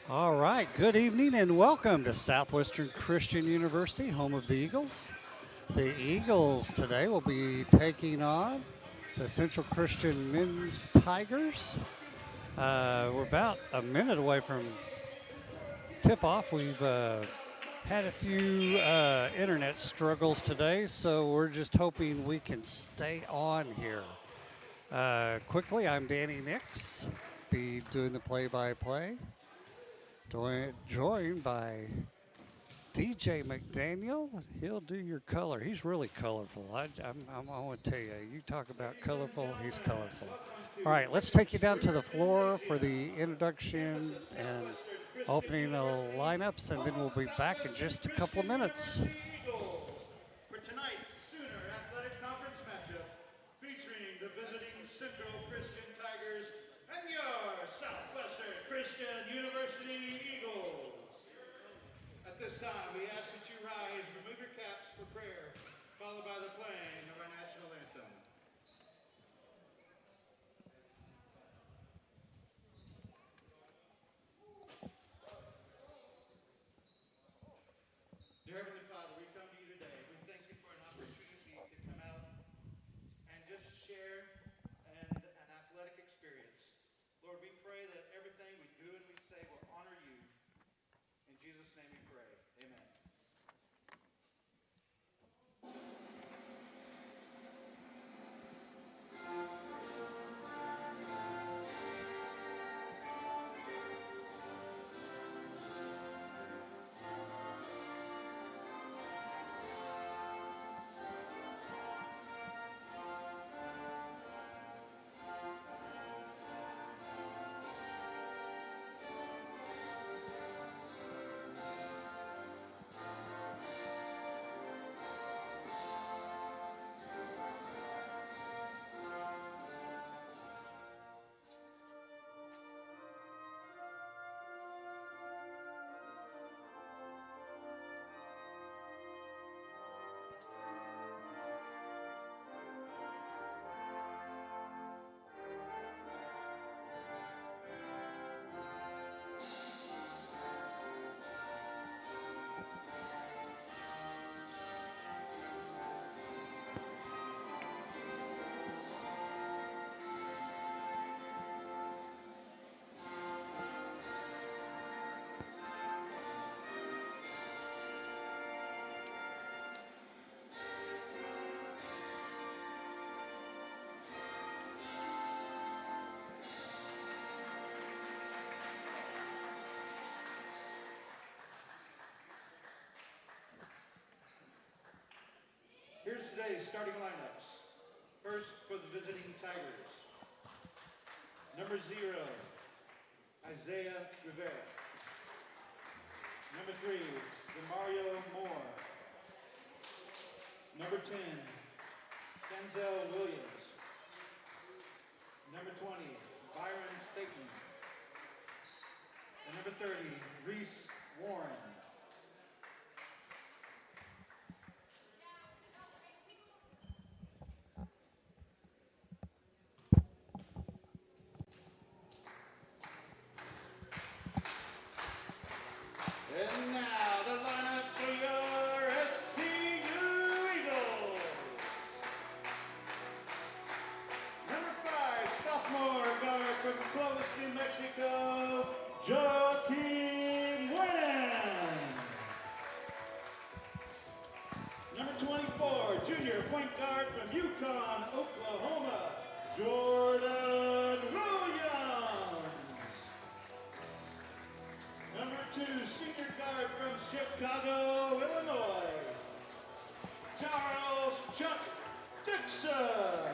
All right, good evening and welcome to Southwestern Christian University, home of the Eagles. The Eagles today will be taking on the Central Christian Men's Tigers. We're about a minute away from tip-off. We've had a few internet struggles today, so we're just hoping we can stay on here. Quickly, I'm Danny Nix, be doing the play-by-play. Joined by DJ McDaniel. He'll do your color. He's really colorful. I want to tell you, you talk about colorful, he's colorful. All right, let's take you down to the floor for the introduction and opening the lineups, and then we'll be back in just a couple of minutes. For tonight's Sooner Athletic Conference matchup, featuring the visiting Central Christian Tigers and your Southwestern Christian University Eagles. At this time, we ask that you rise, remove your caps for prayer, followed by the playing of our national anthem. Dear Heavenly Father, we come to you today. We thank you for an opportunity to come out and just share an athletic experience. Lord, we pray that everything we do and we say will honor you. In Jesus' name we pray. Amen. Here's today's starting lineups. First, for the visiting Tigers. Number 0, Isaiah Rivera. Number 3, Demario Moore. Number 10, Denzel Williams. Number 20, Byron Staten. And number 30, Reese Warren. And now the lineup for your SCU Eagles. Number 5, sophomore guard from Clovis, New Mexico, Joaquin Wynn. Number 24, junior point guard from Yukon, Oklahoma, Jordan Williams. Number 2, senior guard from Chicago, Illinois, Charles Chuck Dixon.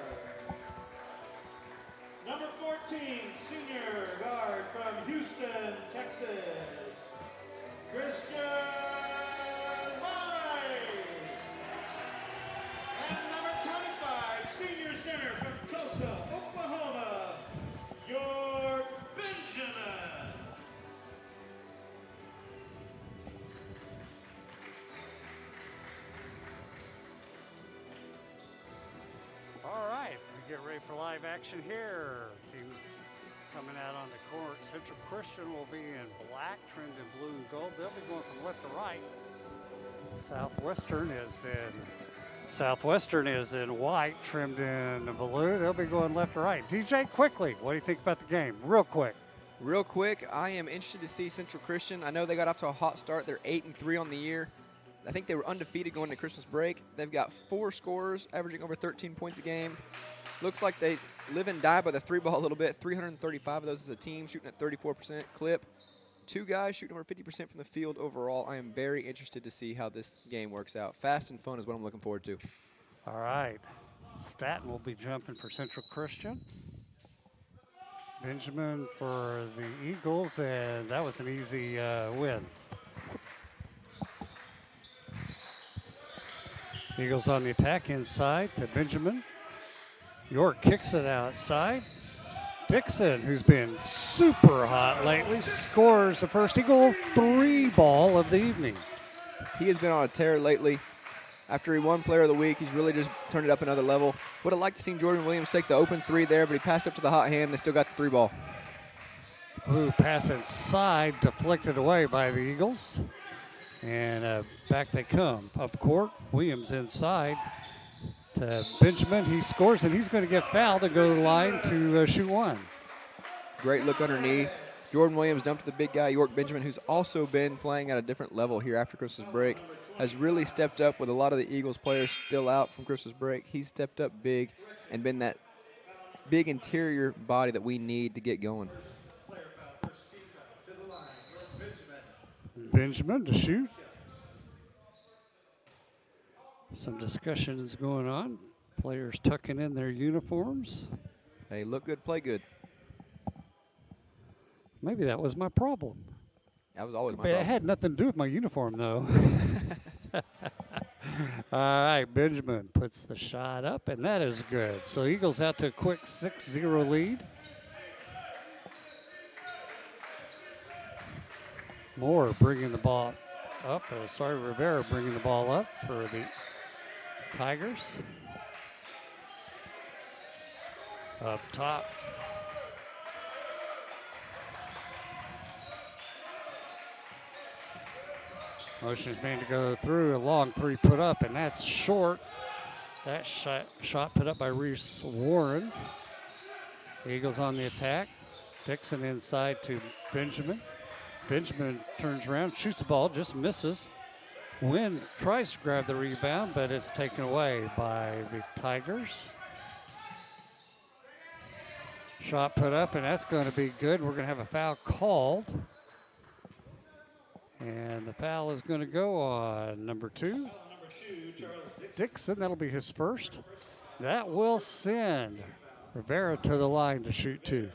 Number 14, senior guard from Houston, Texas, Christian White. And number 25, senior center from Tulsa, Oklahoma, York Benjamin. All right, we get ready for live action here. Coming out on the court, Central Christian will be in black, trimmed in blue and gold. They'll be going from left to right. Southwestern is in white, trimmed in blue. They'll be going left to right. DJ, quickly, what do you think about the game? Real quick. Real quick, I am interested to see Central Christian. I know they got off to a hot start. They're 8-3 on the year. I think they were undefeated going to Christmas break. They've got 4 scorers, averaging over 13 points a game. Looks like they live and die by the 3-ball a little bit. 335 of those as a team, shooting at 34% clip. 2 guys shooting over 50% from the field overall. I am very interested to see how this game works out. Fast and fun is what I'm looking forward to. All right. Staton will be jumping for Central Christian. Benjamin for the Eagles, and that was an easy win. Eagles on the attack inside to Benjamin. York kicks it outside. Dixon, who's been super hot lately, scores the first Eagle 3-ball of the evening. He has been on a tear lately. After he won Player of the Week, he's really just turned it up another level. Would have liked to see Jordan Williams take the open 3 there, but he passed up to the hot hand. They still got the 3-ball. Ooh, pass inside, deflected away by the Eagles. And back they come. Up court, Williams inside to Benjamin. He scores, and he's going to get fouled and go to the line to shoot 1. Great look underneath. Jordan Williams dumped the big guy, York Benjamin, who's also been playing at a different level here after Christmas break. Has really stepped up with a lot of the Eagles players still out from Christmas break. He's stepped up big and been that big interior body that we need to get going. Benjamin to shoot. Some discussions going on. Players tucking in their uniforms. Hey, look good, play good. Maybe that was my problem. That was always my But it problem. had nothing to do with my uniform, though. All right, Benjamin puts the shot up, and that is good. So Eagles out to a quick 6-0 lead. Moore bringing the ball up. Rivera bringing the ball up for the Tigers. Up top. Motion is made to go through. A long 3 put up, and that's short. That shot put up by Reese Warren. Eagles on the attack. Dixon inside to Benjamin. Benjamin turns around, shoots the ball, just misses. Wynn tries to grab the rebound, but it's taken away by the Tigers. Shot put up, and that's going to be good. We're going to have a foul called. And the foul is going to go on number 2. Dixon, that'll be his first. That will send Rivera to the line to shoot 2.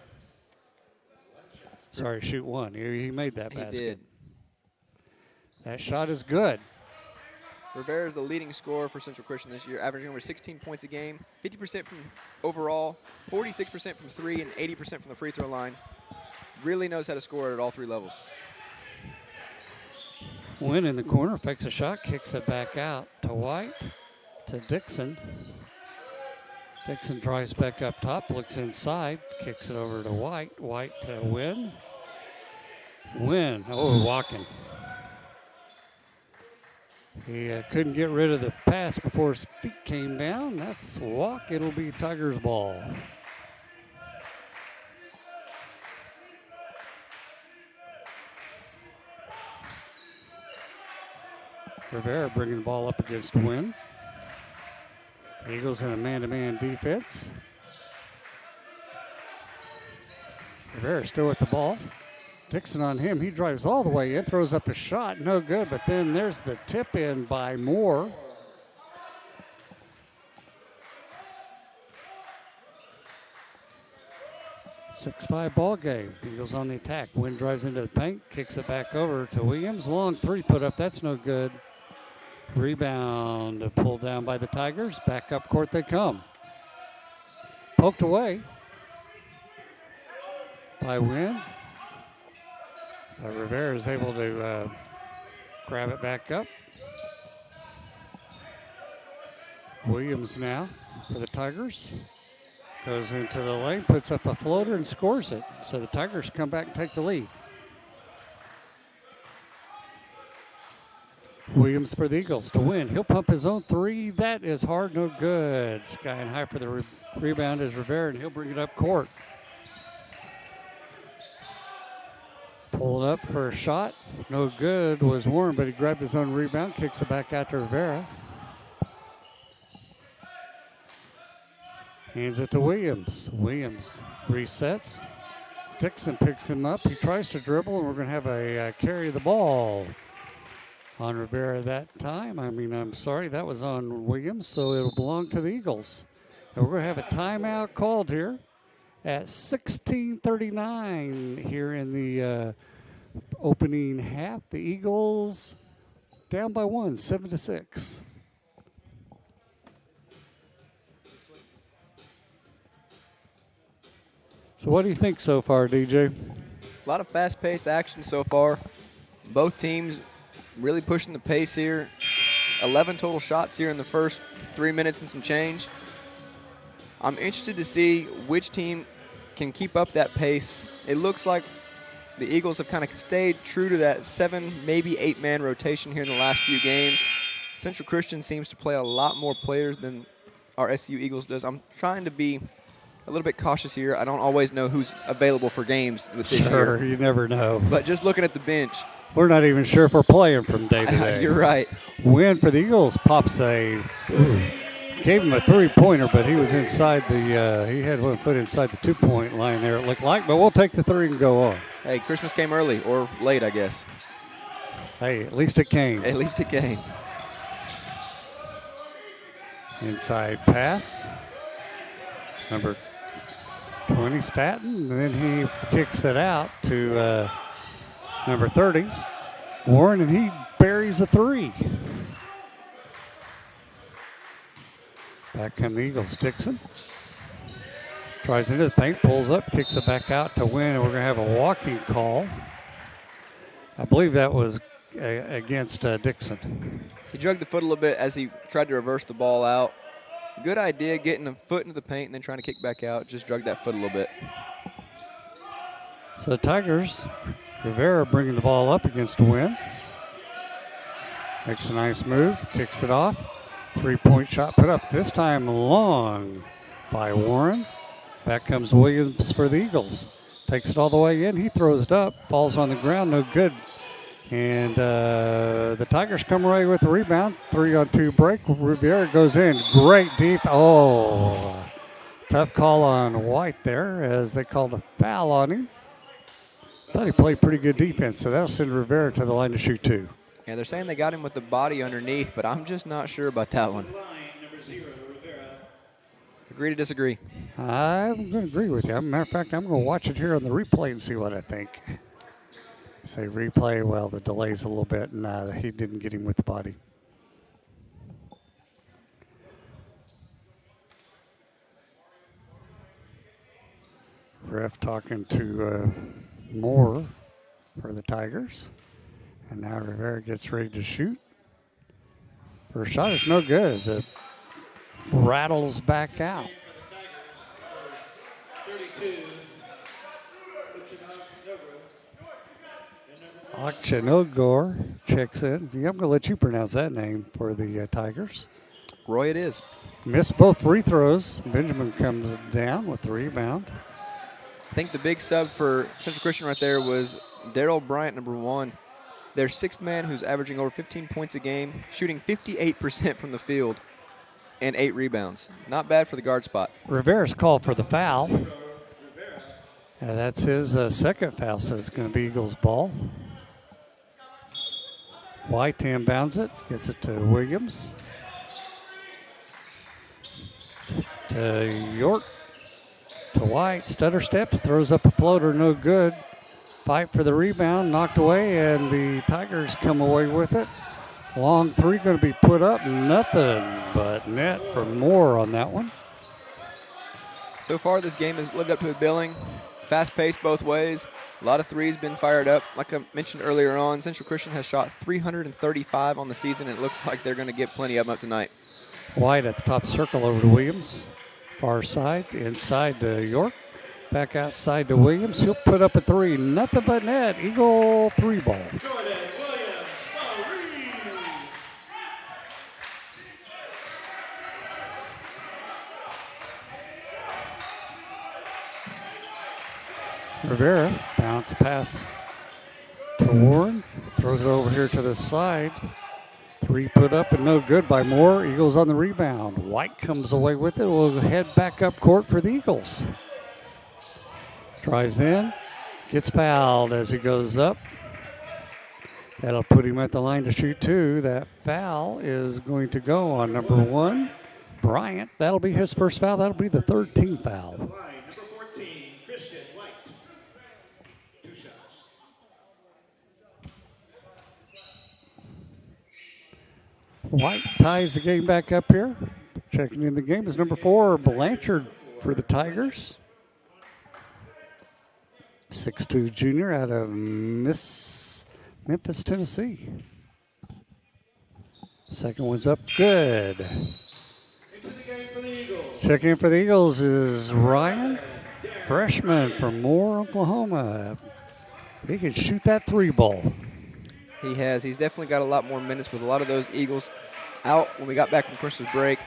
Sorry, shoot 1. He made that basket. He did. That shot is good. Rivera is the leading scorer for Central Christian this year, averaging over 16 points a game, 50% from overall, 46% from 3, and 80% from the free throw line. Really knows how to score at all 3 levels. Wynn in the corner, fakes a shot, kicks it back out to White, to Dixon. Dixon drives back up top, looks inside, kicks it over to White. White to Wynn. Wynn, walking. He couldn't get rid of the pass before his feet came down. That's walk. It'll be Tigers' ball. Rivera bringing the ball up against Wynn. Eagles in a man-to-man defense. Rivera still with the ball. Dixon on him. He drives all the way in, throws up a shot. No good, but then there's the tip in by Moore. Six-5 ball game. Eagles on the attack. Wynn drives into the paint, kicks it back over to Williams. Long 3 put up. That's no good. Rebound pulled down by the Tigers. Back up court they come. Poked away by Wynn. Rivera is able to grab it back up. Williams now for the Tigers. Goes into the lane, puts up a floater, and scores it. So the Tigers come back and take the lead. Williams for the Eagles to win. He'll pump his own three. That is hard, no good. Sky and high for the rebound is Rivera, and he'll bring it up court. Pulled up for a shot. No good was Warren, but he grabbed his own rebound, kicks it back out to Rivera. Hands it to Williams. Williams resets. Dixon picks him up. He tries to dribble, and we're going to have a carry the ball on Rivera that time. I'm sorry, that was on Williams, so it'll belong to the Eagles. And we're going to have a timeout called here at 16:39 here in the opening half. The Eagles down by 1, 7-6. So what do you think so far, DJ? A lot of fast-paced action so far. Both teams really pushing the pace here. 11 total shots here in the first 3 minutes and some change. I'm interested to see which team can keep up that pace. It looks like the Eagles have kind of stayed true to that 7, maybe 8-man rotation here in the last few games. Central Christian seems to play a lot more players than our SU Eagles does. I'm trying to be a little bit cautious here. I don't always know who's available for games with this year. Sure, you never know. But just looking at the bench, we're not even sure if we're playing from day to day. You're right. Win for the Eagles pops gave him a three-pointer, but he was inside he had one foot inside the two-point line there, it looked like, but we'll take the three and go on. Hey, Christmas came early, or late, I guess. Hey, at least it came. At least it came. Inside pass. Number 20, Staton, and then he kicks it out to number 30, Warren, and he buries a three. Back come the Eagles. Dixon tries into the paint, pulls up, kicks it back out to win, and we're going to have a walking call. I believe that was against Dixon. He dragged the foot a little bit as he tried to reverse the ball out. Good idea, getting a foot into the paint and then trying to kick back out. Just drug that foot a little bit. So the Tigers, Rivera bringing the ball up against the win. Makes a nice move, kicks it off. Three-point shot put up, this time long by Warren. Back comes Williams for the Eagles. Takes it all the way in. He throws it up, falls on the ground, no good. And the Tigers come away with the rebound. 3-on-2 break. Rivera goes in. Great deep. Oh, tough call on White there as they called a foul on him. Thought he played pretty good defense, so that'll send Rivera to the line to shoot two. Yeah, they're saying they got him with the body underneath, but I'm just not sure about that one. Agree to disagree. I'm going to agree with you. As a matter of fact, I'm going to watch it here on the replay and see what I think. Say replay, well, the delay's a little bit, and he didn't get him with the body. Ref talking to Moore for the Tigers. And now Rivera gets ready to shoot. First shot is no good as it rattles back out. 32, Ochenogor checks in. I'm going to let you pronounce that name for the Tigers. Roy it is. Missed both free throws. Benjamin comes down with the rebound. I think the big sub for Central Christian right there was Darrell Bryant, number 1. Their sixth man who's averaging over 15 points a game, shooting 58% from the field, and 8 rebounds. Not bad for the guard spot. Rivera's called for the foul. That's his second foul, so it's going to be Eagles ball. White inbounds it, gets it to Williams. To York. To White, stutter steps, throws up a floater, no good. Fight for the rebound, knocked away, and the Tigers come away with it. Long three going to be put up, nothing but net for Moore on that one. So far, this game has lived up to a billing. Fast-paced both ways. A lot of threes been fired up. Like I mentioned earlier on, Central Christian has shot 335 on the season, and it looks like they're going to get plenty of them up tonight. White at the top circle over to Williams. Far side, inside to York. Back outside to Williams. He'll put up a three. Nothing but net. Eagle 3-ball. Jordan Williams, Marine. Rivera bounce pass to Warren. Throws it over here to the side. Three put up and no good by Moore. Eagles on the rebound. White comes away with it. We'll head back up court for the Eagles. Drives in. Gets fouled as he goes up. That'll put him at the line to shoot two. That foul is going to go on number 1, Bryant. That'll be his first foul. That'll be the third team foul. Line number 14, Christian White. 2 shots. White ties the game back up here. Checking in the game is number 4, Blanchard for the Tigers. 6'2" junior out of Memphis, Tennessee. Second one's up, good. Into the game for the Eagles. Checking in for the Eagles is Ryan, freshman from Moore, Oklahoma. He can shoot that 3-ball. He has. He's definitely got a lot more minutes with a lot of those Eagles out when we got back from Christmas break.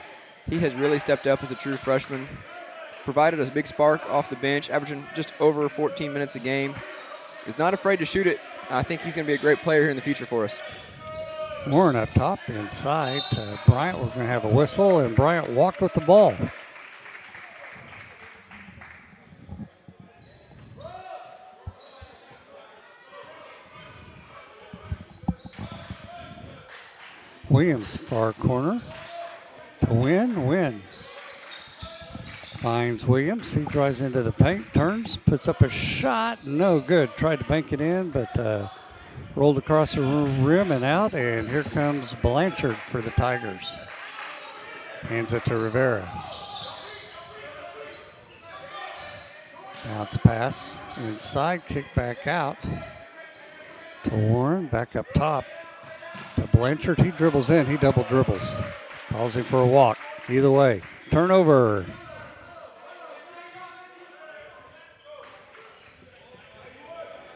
He has really stepped up as a true freshman. Provided us a big spark off the bench, averaging just over 14 minutes a game. Is not afraid to shoot it. I think he's going to be a great player here in the future for us. Warren up top, inside to Bryant. We're going to have a whistle, and Bryant walked with the ball. Williams, far corner to Win. Finds Williams. He drives into the paint, turns, puts up a shot. No good. Tried to bank it in, but rolled across the rim and out. And here comes Blanchard for the Tigers. Hands it to Rivera. Bounce pass inside, kick back out to Warren. Back up top to Blanchard. He dribbles in. He double dribbles. Calls him for a walk. Either way. Turnover.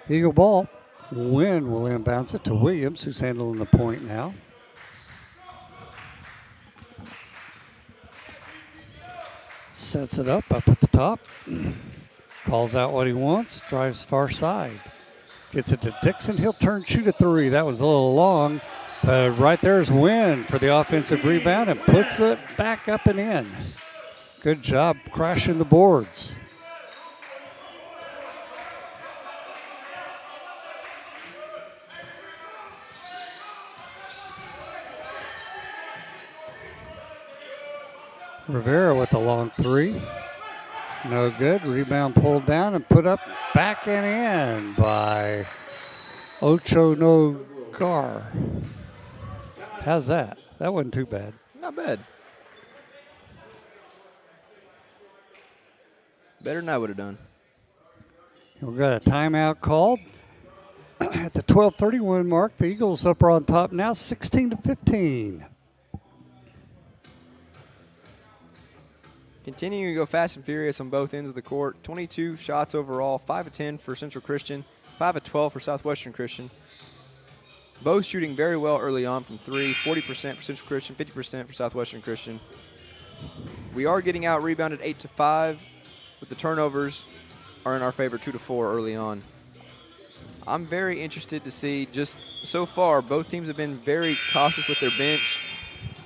Eagle ball. Wynn will inbounds it to Williams, who's handling the point now. Sets it up at the top. Calls out what he wants. Drives far side. Gets it to Dixon. He'll shoot a 3. That was a little long. Right there's Wynn for the offensive rebound and puts it back up and in. Good job crashing the boards. Rivera with a long 3. No good. Rebound pulled down and put up back and in by Ocho Nogar. How's that? That wasn't too bad. Not bad. Better than I would have done. We've got a timeout called at the 12:31 mark. The Eagles up on top now, 16-15. Continuing to go fast and furious on both ends of the court. 22 shots overall, 5 of 10 for Central Christian, 5 of 12 for Southwestern Christian. Both shooting very well early on from 3, 40% for Central Christian, 50% for Southwestern Christian. We are getting out rebounded 8-5, but the turnovers are in our favor 2-4 early on. I'm very interested to see just so far, both teams have been very cautious with their bench.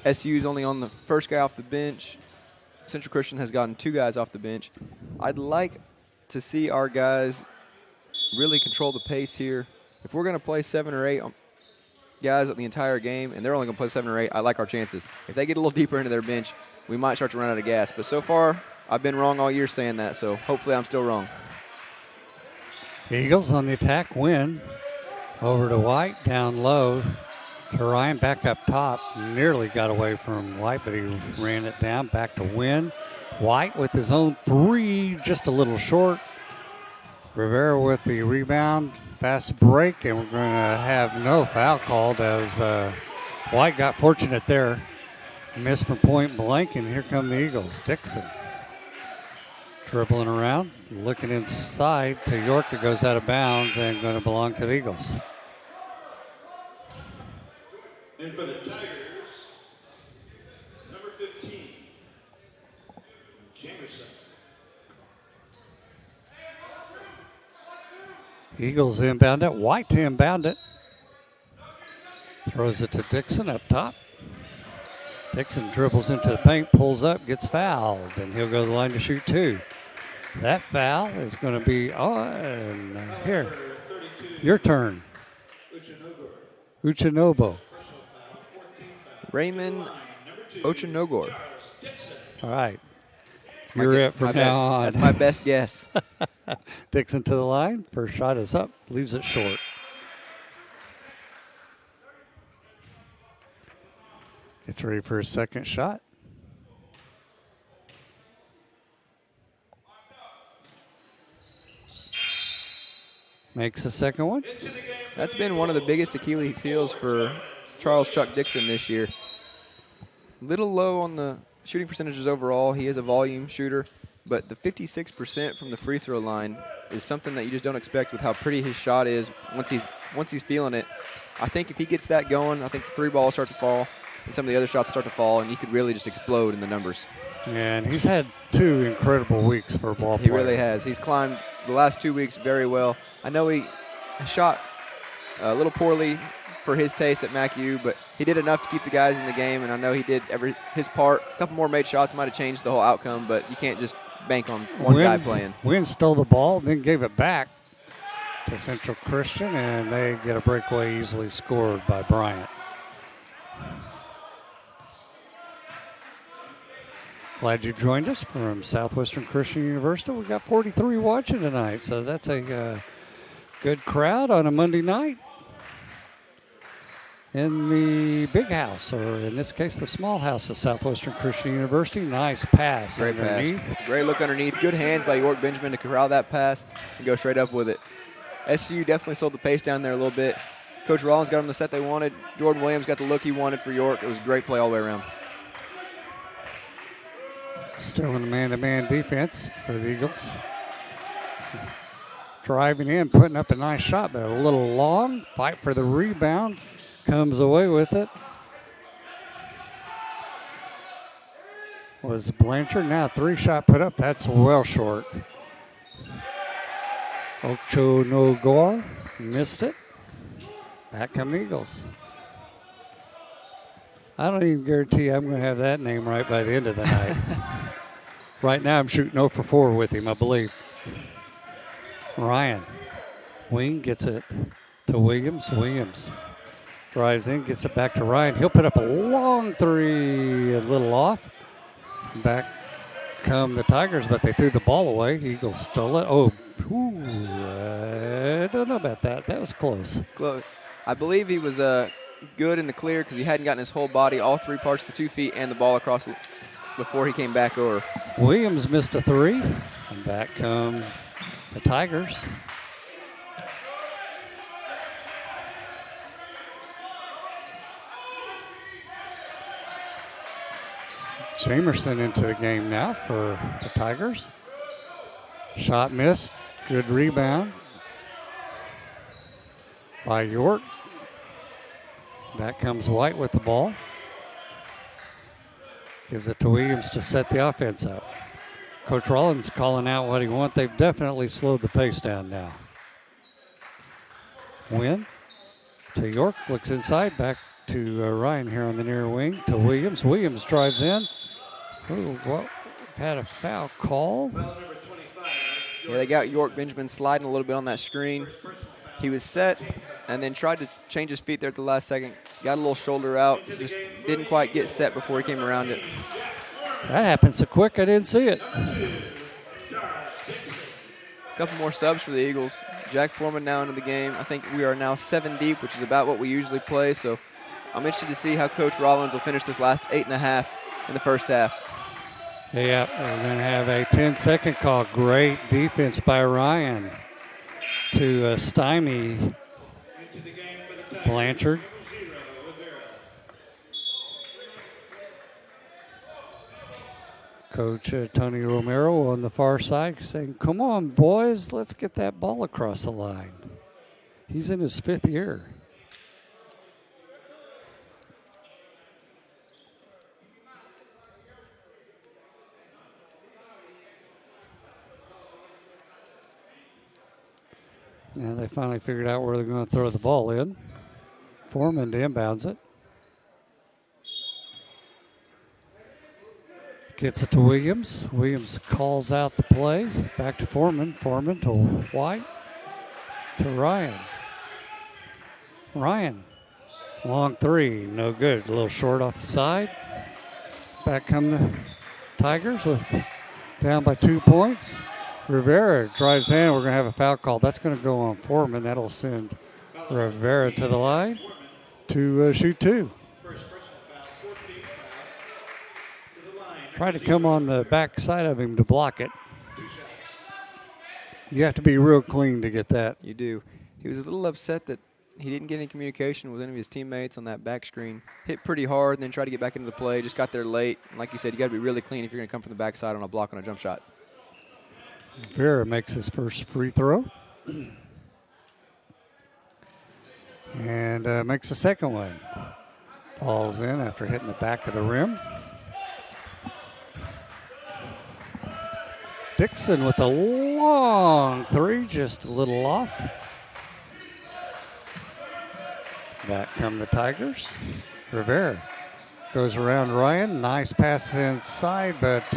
SU's only on the first guy off the bench. Central Christian has gotten 2 guys off the bench. I'd like to see our guys really control the pace here. If we're going to play 7 or 8 guys the entire game, and they're only going to play 7 or 8, I like our chances. If they get a little deeper into their bench, we might start to run out of gas. But so far, I've been wrong all year saying that, so hopefully I'm still wrong. Eagles on the attack win. Over to White, down low. To Ryan, back up top. Nearly got away from White, but he ran it down. Back to Wynn. White with his own 3, just a little short. Rivera with the rebound. Fast break, and we're going to have no foul called as White got fortunate there. Missed from point blank, and here come the Eagles. Dixon Dribbling around, looking inside to York. It goes out of bounds and going to belong to the Eagles. And for the Tigers, number 15, Jamerson. Eagles inbound it. White to inbound it. Throws it to Dixon up top. Dixon dribbles into the paint, pulls up, gets fouled, and he'll go to the line to shoot 2. That foul is going to be on. Here, your turn. Uchinobo. Raymond Ochinogor. All right. You're it from now on. That's my best guess. Dixon to the line. First shot is up. Leaves it short. Gets ready for his second shot. Makes the second one. That's been one of the biggest Achilles heels for Charles Chuck Dixon this year. Little low on the shooting percentages overall. He is a volume shooter, but the 56% from the free throw line is something that you just don't expect with how pretty his shot is once he's feeling it. I think if he gets that going, I think the 3 balls start to fall and some of the other shots start to fall, and he could really just explode in the numbers. And he's had 2 incredible weeks for a ball player. He really has. He's climbed the last 2 weeks very well. I know he shot a little poorly for his taste at MacU, but he did enough to keep the guys in the game, and I know he did his part. A couple more made shots might have changed the whole outcome, but you can't just bank on one guy playing. Wynn stole the ball, then gave it back to Central Christian, and they get a breakaway easily scored by Bryant. Glad you joined us from Southwestern Christian University. We got 43 watching tonight, so that's a good crowd on a Monday night in the big house, or in this case, the small house of Southwestern Christian University. Nice pass. Great underneath. pass. Great look underneath. Good hands by York Benjamin to corral that pass and go straight up with it. SU definitely sold the pace down there a little bit. Coach Rollins got them the set they wanted. Jordan Williams got the look he wanted for York. It was a great play all the way around. Still in a man-to-man defense for the Eagles. Driving in, putting up a nice shot, but a little long. Fight for the rebound. Comes away with it. Was Blanchard. Now 3-shot put up. That's well short. Ochonogor missed it. Back come the Eagles. I don't even guarantee I'm going to have that name right by the end of the night. Right now, I'm shooting 0 for 4 with him, I believe. Ryan. Wing gets it to Williams. Williams drives in, gets it back to Ryan. He'll put up a long 3, a little off. Back come the Tigers, but they threw the ball away. Eagles stole it. Oh, I don't know about that. That was close. Close. I believe he was good in the clear because he hadn't gotten his whole body, all 3 parts, the 2 feet, and the ball across before he came back over. Williams missed a 3, and back come the Tigers. Jamerson into the game now for the Tigers. Shot missed. Good rebound by York. Back comes White with the ball. Gives it to Williams to set the offense up. Coach Rollins calling out what he wants. They've definitely slowed the pace down now. Wynn to York. Looks inside. Back to Ryan here on the near wing to Williams. Williams drives in. Ooh, well, had a foul call. Yeah, they got York Benjamin sliding a little bit on that screen. He was set and then tried to change his feet there at the last second. Got a little shoulder out. Just didn't quite get set before he came around it. That happened so quick I didn't see it. A couple more subs for the Eagles. Jack Foreman now into the game. I think we are now 7 deep, which is about what we usually play. So I'm interested to see how Coach Rollins will finish this last 8.5 in the first half. Yeah, we're going to have a 10-second call. Great defense by Ryan to stymie Blanchard. Coach Tony Romero on the far side saying, come on, boys, let's get that ball across the line. He's in his 5th year. And they finally figured out where they're going to throw the ball in. Foreman inbounds it. Gets it to Williams. Williams calls out the play. Back to Foreman. Foreman to White. To Ryan. Ryan. Long 3. No good. A little short off the side. Back come the Tigers with down by 2 points. Rivera drives in. We're going to have a foul call. That's going to go on Foreman. That'll send Rivera to the line to shoot 2. Try to come on the back side of him to block it. You have to be real clean to get that. You do. He was a little upset that he didn't get any communication with any of his teammates on that back screen. Hit pretty hard and then tried to get back into the play. Just got there late. And like you said, you got to be really clean if you're going to come from the backside on a block on a jump shot. Vera makes his first free throw. And makes the second one. Falls in after hitting the back of the rim. Dixon with a long 3, just a little off. Back come the Tigers. Rivera goes around Ryan. Nice pass inside, but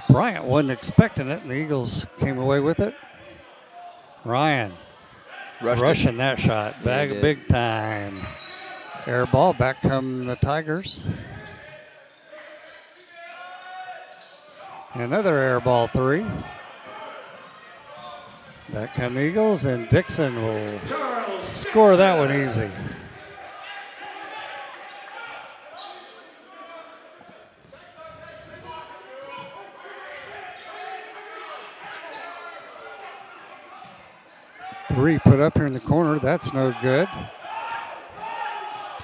Bryant wasn't expecting it, and the Eagles came away with it. Ryan rushing that shot. Big time. Air ball. Back come the Tigers. Another air ball 3. Back come the Eagles, and Dixon will score that one easy. Three put up here in the corner. That's no good.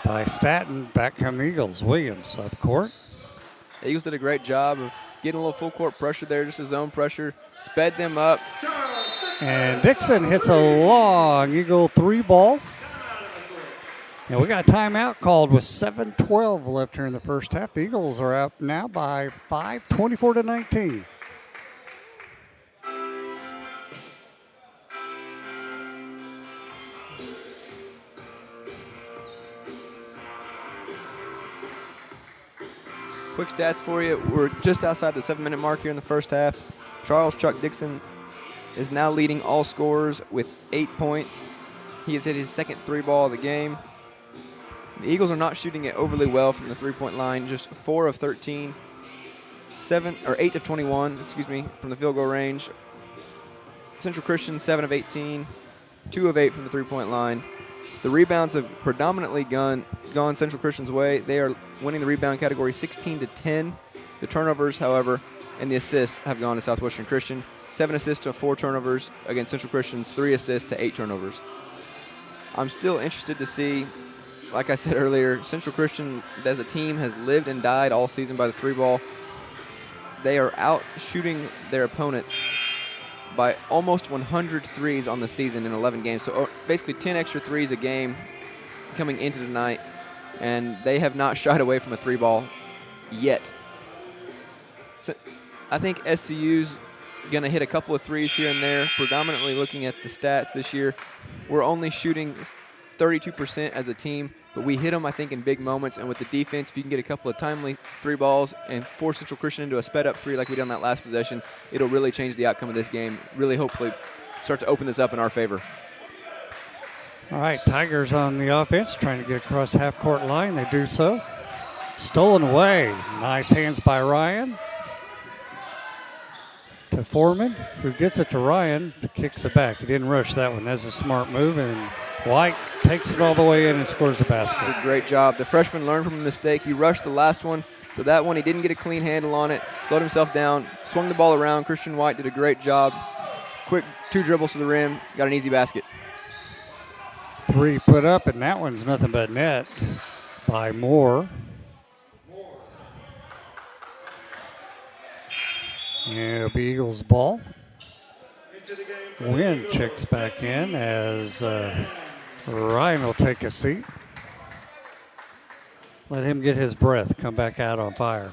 By Staton. Back come the Eagles. Williams up court. The Eagles did a great job of getting a little full court pressure there, just a zone pressure, sped them up. And Dixon hits a long Eagle 3 ball. And we got a timeout called with 7:12 left here in the first half. The Eagles are up now by 5, 24-19. Quick stats for you. We're just outside the 7-minute mark here in the first half. Charles Chuck Dixon is now leading all scorers with 8 points. He has hit his second 3 ball of the game. The Eagles are not shooting it overly well from the 3-point line, just 4 of 13, 8 of 21, from the field goal range. Central Christian 7 of 18, 2 of 8 from the 3-point line. The rebounds have predominantly gone Central Christian's way. They are winning the rebound category 16-10. The turnovers, however, and the assists have gone to Southwestern Christian. 7 assists to 4 turnovers against Central Christian's 3 assists to 8 turnovers. I'm still interested to see, like I said earlier, Central Christian as a team has lived and died all season by the 3 ball. They are out shooting their opponents by almost 100 threes on the season in 11 games. So basically 10 extra threes a game coming into tonight. And they have not shied away from a 3 ball yet. So I think SCU's going to hit a couple of threes here and there. Predominantly looking at the stats this year, we're only shooting 32% as a team, but we hit them, I think, in big moments. And with the defense, if you can get a couple of timely 3 balls and force Central Christian into a sped-up 3 like we did on that last possession, it'll really change the outcome of this game. Really, hopefully, start to open this up in our favor. All right, Tigers on the offense, trying to get across the half-court line. They do so. Stolen away. Nice hands by Ryan. To Foreman, who gets it to Ryan, kicks it back. He didn't rush that one. That's a smart move, and White takes it all the way in and scores a basket. That's a great job. The freshman learned from a mistake. He rushed the last one, so that one he didn't get a clean handle on it, slowed himself down, swung the ball around. Christian White did a great job. Quick 2 dribbles to the rim, got an easy basket. 3 put up, and that one's nothing but net by Moore. And it'll be Eagles ball. Into the game for the Wynn Eagles, checks back in as Ryan will take a seat. Let him get his breath, come back out on fire.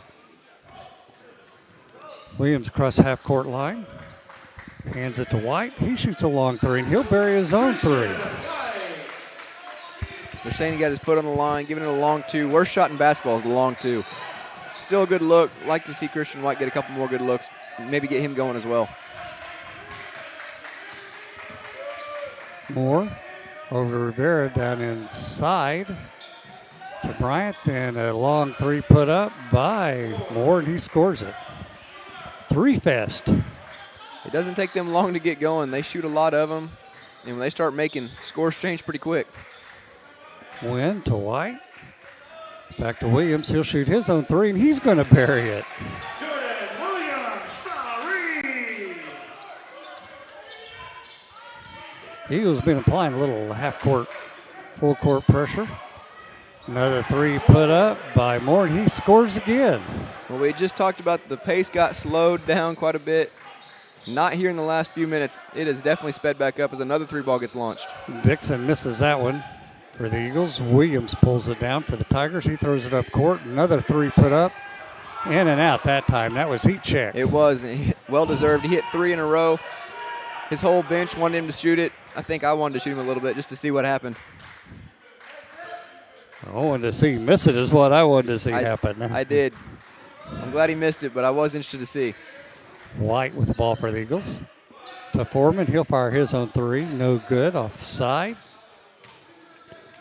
Williams across half court line. Hands it to White. He shoots a long three, and he'll bury his own three. They're saying he got his foot on the line, giving it a long two. Worst shot in basketball is the long two. Still a good look. Like to see Christian White get a couple more good looks. Maybe get him going as well. Moore over to Rivera down inside to Bryant, and a long three put up by Moore, and he scores it. Three fest. It doesn't take them long to get going. They shoot a lot of them, and when they start making, scores change pretty quick. Wynn to White. Back to Williams. He'll shoot his own three, and he's going to bury it. Jordan Williams, Starry. Eagles been applying a little half-court, full-court pressure. Another three put up by Moore, and he scores again. Well, we just talked about the pace got slowed down quite a bit. Not here in the last few minutes. It has definitely sped back up as another three ball gets launched. Dixon misses that one for the Eagles. Williams pulls it down for the Tigers. He throws it up court. Another three put up. In and out that time. That was heat check. It was well-deserved. He hit three in a row. His whole bench wanted him to shoot it. I think I wanted to shoot him a little bit just to see what happened. I wanted to see him miss it is what I wanted to see happen. I did. I'm glad he missed it, but I was interested to see. White with the ball for the Eagles. To Foreman. He'll fire his own three. No good. Off the side.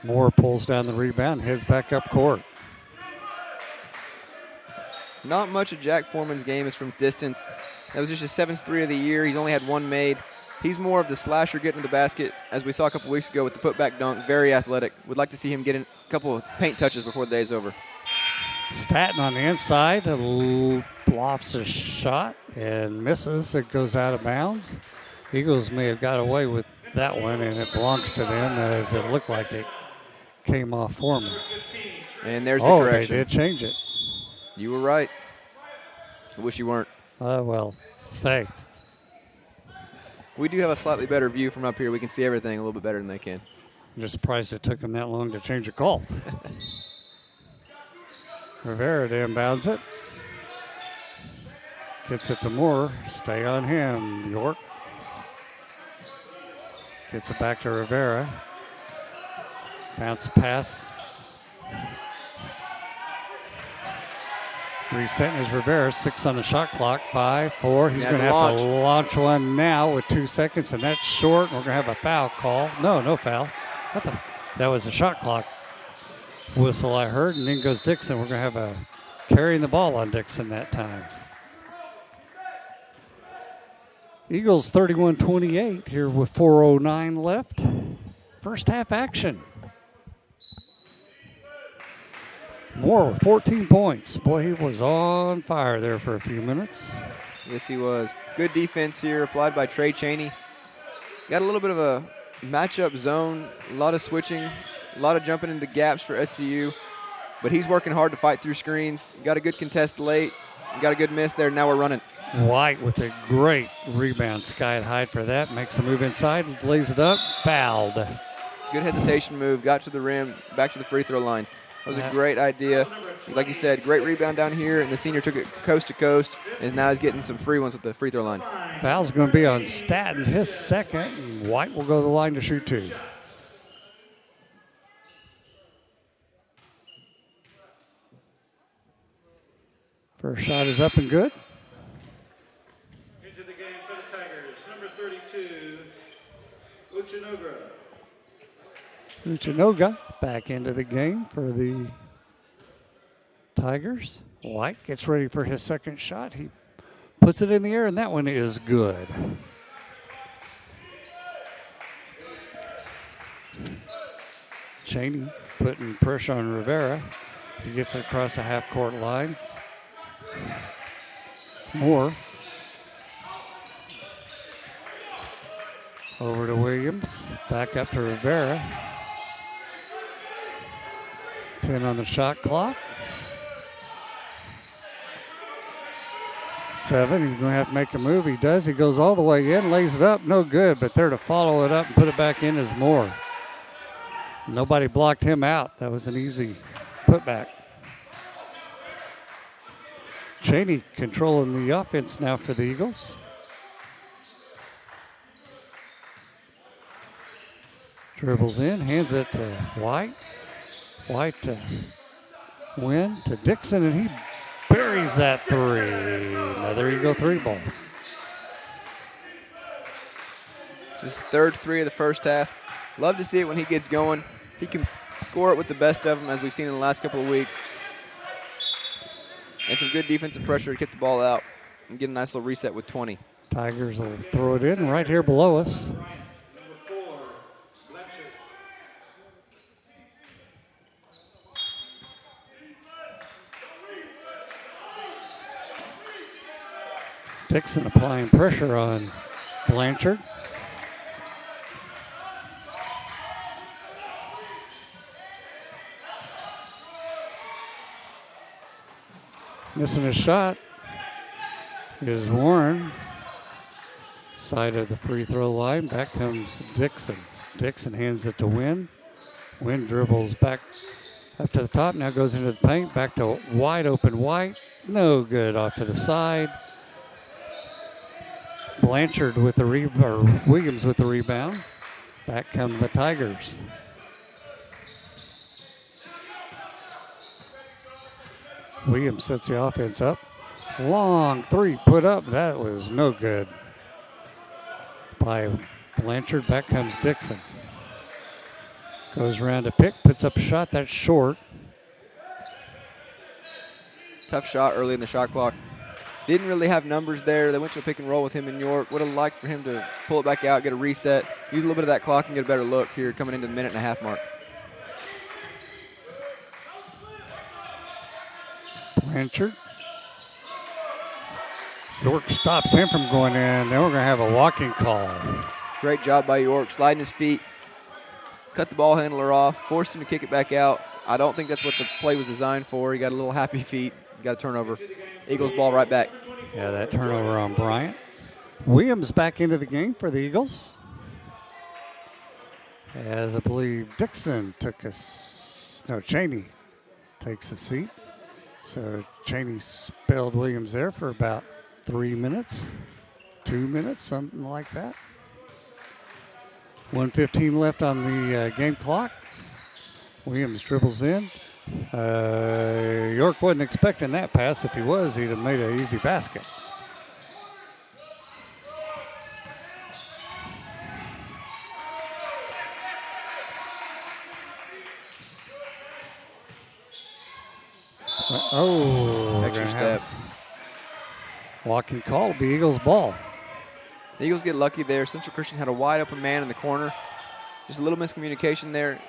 Moore pulls down the rebound. Heads back up court. Not much of Jack Foreman's game is from distance. That was just his 7th three of the year. He's only had one made. He's more of the slasher getting to the basket, as we saw a couple weeks ago with the putback dunk. Very athletic. Would like to see him get in a couple of paint touches before the day's over. Staton on the inside. Lofts a shot and misses. It goes out of bounds. Eagles may have got away with that one, and it belongs to them as it looked like it came off Foreman. And there's the Oh, correction. they did change it. You were right. I wish you weren't. Well, hey. We do have a slightly better view from up here. We can see everything a little bit better than they can. I'm just surprised it took them that long to change a call. Rivera inbounds it. Gets it to Moore. Stay on him, York. Gets it back to Rivera. Bounce pass. Resetting is Rivera. 6 on the shot clock. 5, 4. He's going to have to launch one now with 2 seconds, and that's short. We're going to have a foul call. No foul. That was a shot clock whistle I heard, and in goes Dixon. We're going to have a carrying the ball on Dixon that time. Eagles 31-28 here with 4:09 left. First half action. Moore with 14 points. Boy, he was on fire there for a few minutes. Yes, he was. Good defense here applied by Trey Cheney. Got a little bit of a matchup zone, a lot of switching, a lot of jumping into gaps for SCU. But he's working hard to fight through screens. Got a good contest late. Got a good miss there. Now we're running. White with a great rebound. Sky high for that. Makes a move inside. Lays it up. Fouled. Good hesitation move. Got to the rim. Back to the free throw line. That was a great idea. Like you said, great rebound down here, and the senior took it coast to coast, and now he's getting some free ones at the free throw line. Foul's going to be on Staton, his second. And White will go to the line to shoot 2. First shot is up and good. Into the game for the Tigers, number 32, Uchinogra. Uchinoga back into the game for the Tigers. White gets ready for his second shot. He puts it in the air, and that one is good. Cheney putting pressure on Rivera. He gets it across the half-court line. Moore. Over to Williams. Back up to Rivera. 10 on the shot clock. 7. He's going to have to make a move. He does. He goes all the way in, lays it up. No good, but there to follow it up and put it back in is Moore. Nobody blocked him out. That was an easy putback. Cheney controlling the offense now for the Eagles. Dribbles in, hands it to White. White to Wynn to Dixon, and he buries that three. Another Eagle three ball. It's his third three of the first half. Love to see it when he gets going. He can score it with the best of them, as we've seen in the last couple of weeks. And some good defensive pressure to get the ball out and get a nice little reset with 20. Tigers will throw it in right here below us. Number 4, Blanchard. Dixon applying pressure on Blanchard. Missing a shot is Warren. Side of the free throw line. Back comes Dixon. Dixon hands it to Wynn. Wynn dribbles back up to the top. Now goes into the paint. Back to wide open White. No good off to the side. Blanchard with the Williams with the rebound. Back come the Tigers. Williams sets the offense up. Long three put up. That was no good by Blanchard. Back comes Dixon. Goes around to pick, puts up a shot. That's short. Tough shot early in the shot clock. Didn't really have numbers there. They went to a pick and roll with him and York. Would have liked for him to pull it back out, get a reset, use a little bit of that clock and get a better look here coming into the minute and a half mark. Blanchard. York stops him from going in. Then we're going to have a walking call. Great job by York, sliding his feet, cut the ball handler off, forced him to kick it back out. I don't think that's what the play was designed for. He got a little happy feet, got a turnover. Eagles ball right back. Yeah, that turnover on Bryant. Williams back into the game for the Eagles. As I believe Dixon Cheney takes a seat. So Cheney spelled Williams there for about 3 minutes, 2 minutes, something like that. 1:15 left on the game clock. Williams dribbles in. York wasn't expecting that pass. If he was, he'd have made an easy basket. Extra step. Walking call will be Eagles ball. The Eagles get lucky there. Central Christian had a wide open man in the corner. Just a little miscommunication there.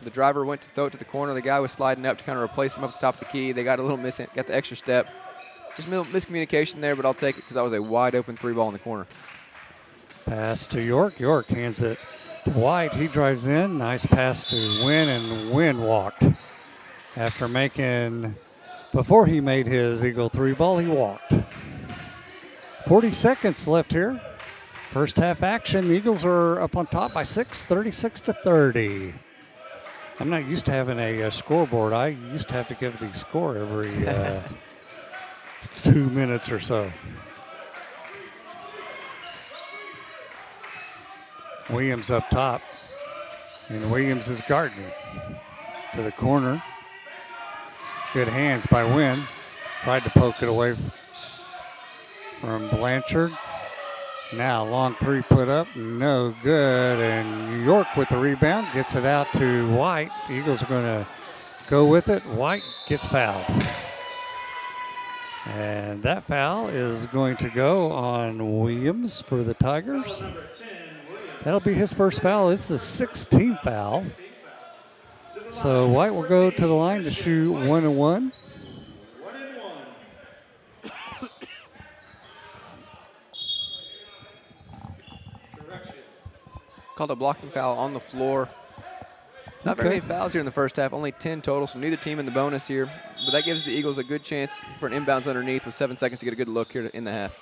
The driver went to throw it to the corner. The guy was sliding up to kind of replace him up the top of the key. They got a little got the extra step. Just a little miscommunication there, but I'll take it because that was a wide open three ball in the corner. Pass to York. York hands it to White. He drives in. Nice pass to Wynn, and Wynn walked. After before he made his Eagle three ball, he walked. 40 seconds left here. First half action. The Eagles are up on top by 6, 36-30. I'm not used to having a scoreboard. I used to have to give the score every 2 minutes or so. Williams up top, and Williams is guarding to the corner. Good hands by Wynn. Tried to poke it away from Blanchard. Now long three put up, no good. And York with the rebound gets it out to White. The Eagles are going to go with it. White gets fouled. And that foul is going to go on Williams for the Tigers. That'll be his first foul. It's the 16th foul. So White will go to the line to shoot 1-1. Called a blocking foul on the floor. Not very Okay. many fouls here in the first half, only 10 total, so neither team in the bonus here. But that gives the Eagles a good chance for an inbounds underneath with 7 seconds to get a good look here in the half.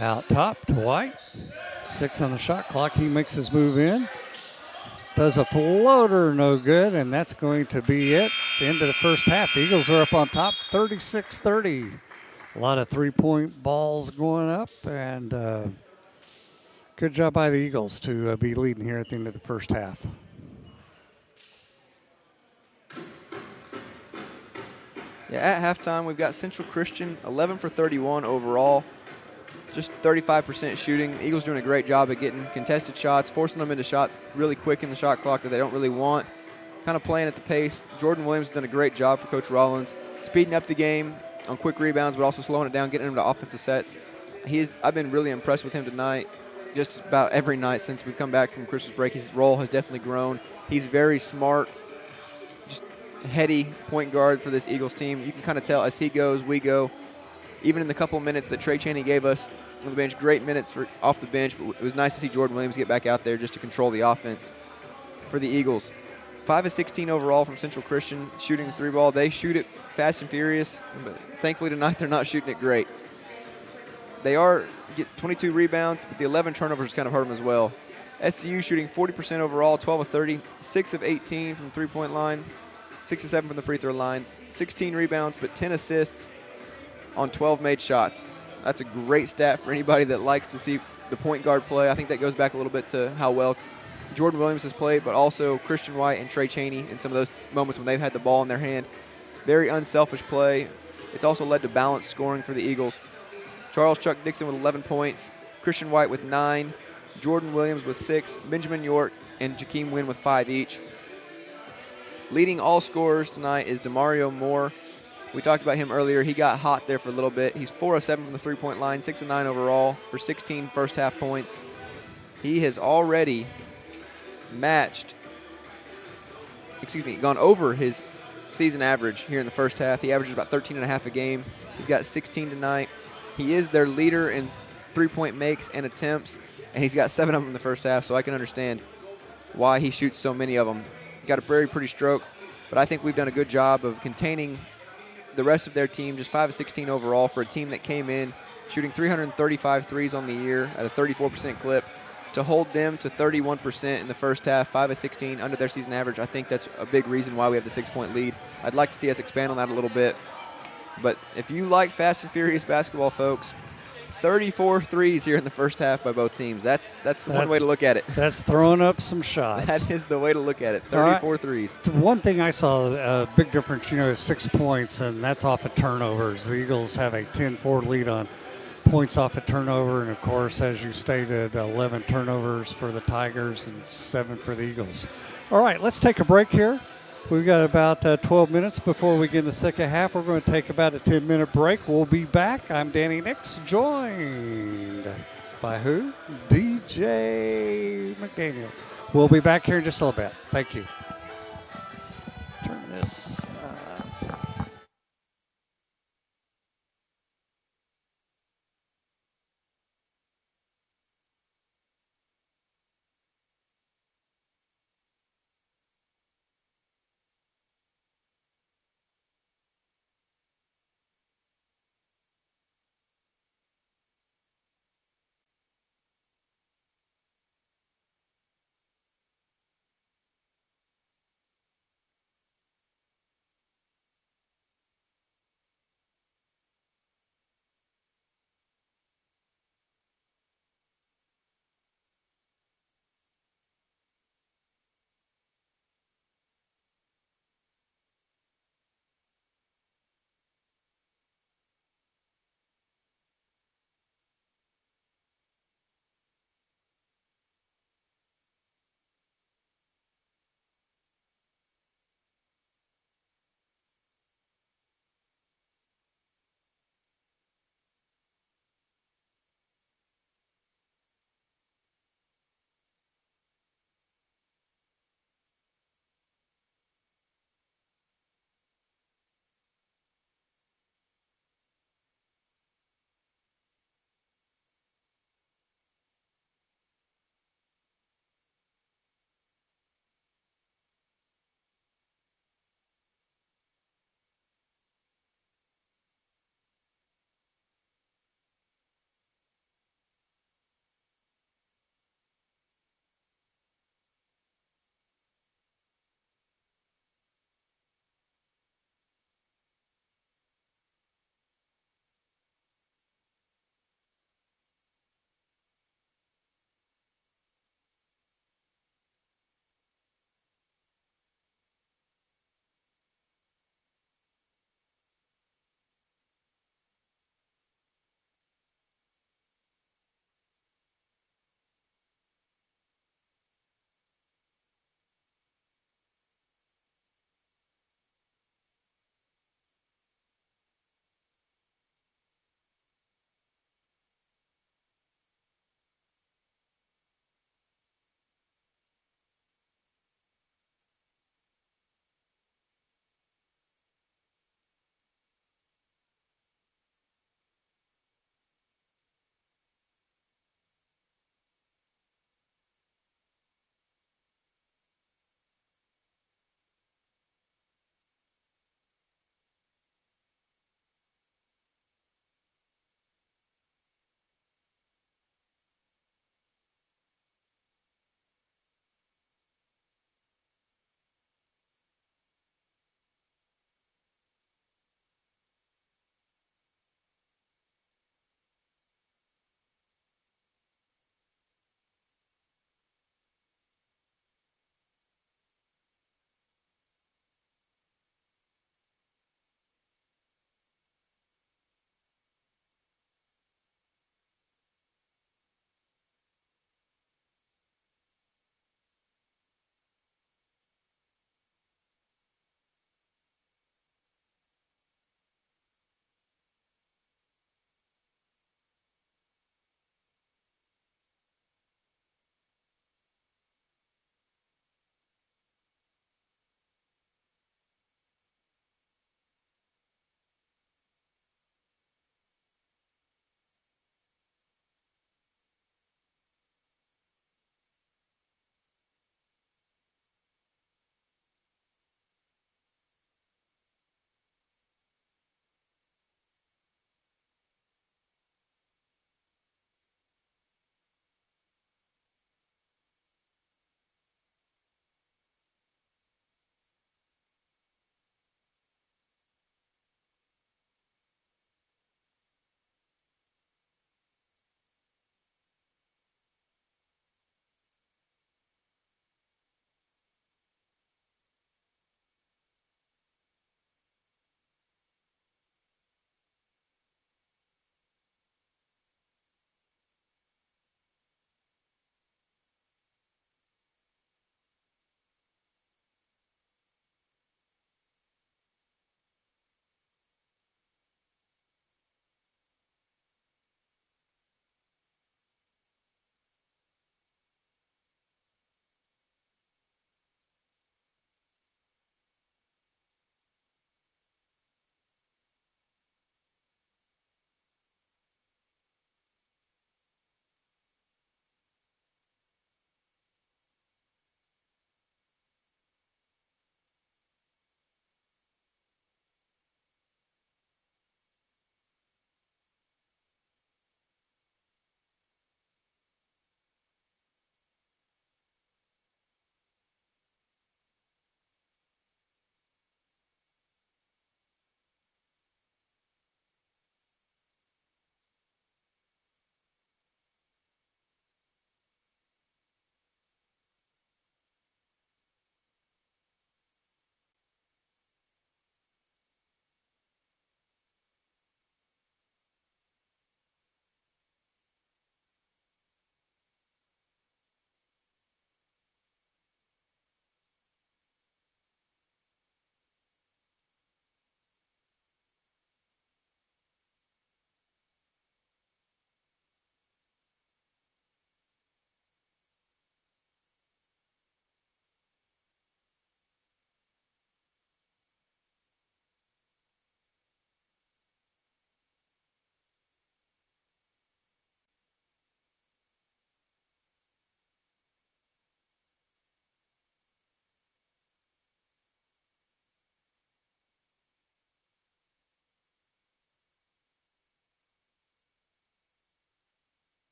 Out top to White. 6 on the shot clock. He makes his move in. Does a floater, no good, and that's going to be it. The end of the first half. The Eagles are up on top, 36-30. A lot of three-point balls going up, and good job by the Eagles to be leading here at the end of the first half. Yeah, at halftime, we've got Central Christian 11 for 31 overall. Just 35% shooting. The Eagles doing a great job at getting contested shots, forcing them into shots really quick in the shot clock that they don't really want. Kind of playing at the pace. Jordan Williams has done a great job for Coach Rollins, speeding up the game on quick rebounds, but also slowing it down, getting him to offensive sets. I've been really impressed with him tonight, just about every night since we've come back from Christmas break. His role has definitely grown. He's very smart, just heady point guard for this Eagles team. You can kind of tell as he goes, we go. Even in the couple of minutes that Trey Chaney gave us on the bench, great minutes for off the bench, but it was nice to see Jordan Williams get back out there just to control the offense for the Eagles. 5 of 16 overall from Central Christian, shooting the three ball. They shoot it fast and furious, but thankfully tonight they're not shooting it great. They get 22 rebounds, but the 11 turnovers kind of hurt them as well. SCU shooting 40% overall, 12 of 30, 6 of 18 from the three-point line, 6 of 7 from the free throw line, 16 rebounds, but 10 assists on 12 made shots. That's a great stat for anybody that likes to see the point guard play. I think that goes back a little bit to how well Jordan Williams has played, but also Christian White and Trey Chaney in some of those moments when they've had the ball in their hand. Very unselfish play. It's also led to balanced scoring for the Eagles. Charles Chuck Dixon with 11 points, Christian White with 9, Jordan Williams with 6, Benjamin York and Jakeem Wynn with 5 each. Leading all scorers tonight is DeMario Moore. We talked about him earlier. He got hot there for a little bit. He's 4 of 7 from the three-point line, 6 of 9 overall for 16 first half points. He has already gone over his season average here in the first half. He averages about 13.5 a game. He's got 16 tonight. He is their leader in three-point makes and attempts, and he's got 7 of them in the first half, so I can understand why he shoots so many of them. He's got a very pretty stroke, but I think we've done a good job of containing the rest of their team, just 5 of 16 overall for a team that came in shooting 335 threes on the year at a 34% clip. To hold them to 31% in the first half, 5 of 16 under their season average, I think that's a big reason why we have the 6-point lead. I'd like to see us expand on that a little bit. But if you like fast and furious basketball, folks, 34 threes here in the first half by both teams. That's one way to look at it. That's throwing up some shots. That is the way to look at it. 34 right. threes. The one thing I saw, a big difference, is 6 points, and that's off of turnovers. The Eagles have a 10-4 lead on points off a turnover, and of course, as you stated, 11 turnovers for the Tigers and 7 for the Eagles. All right, let's take a break here. We've got about 12 minutes before we get in the second half. We're going to take about a 10-minute break. We'll be back. I'm Danny Nix, joined by who? DJ McDaniel. We'll be back here in just a little bit. Thank you. Turn this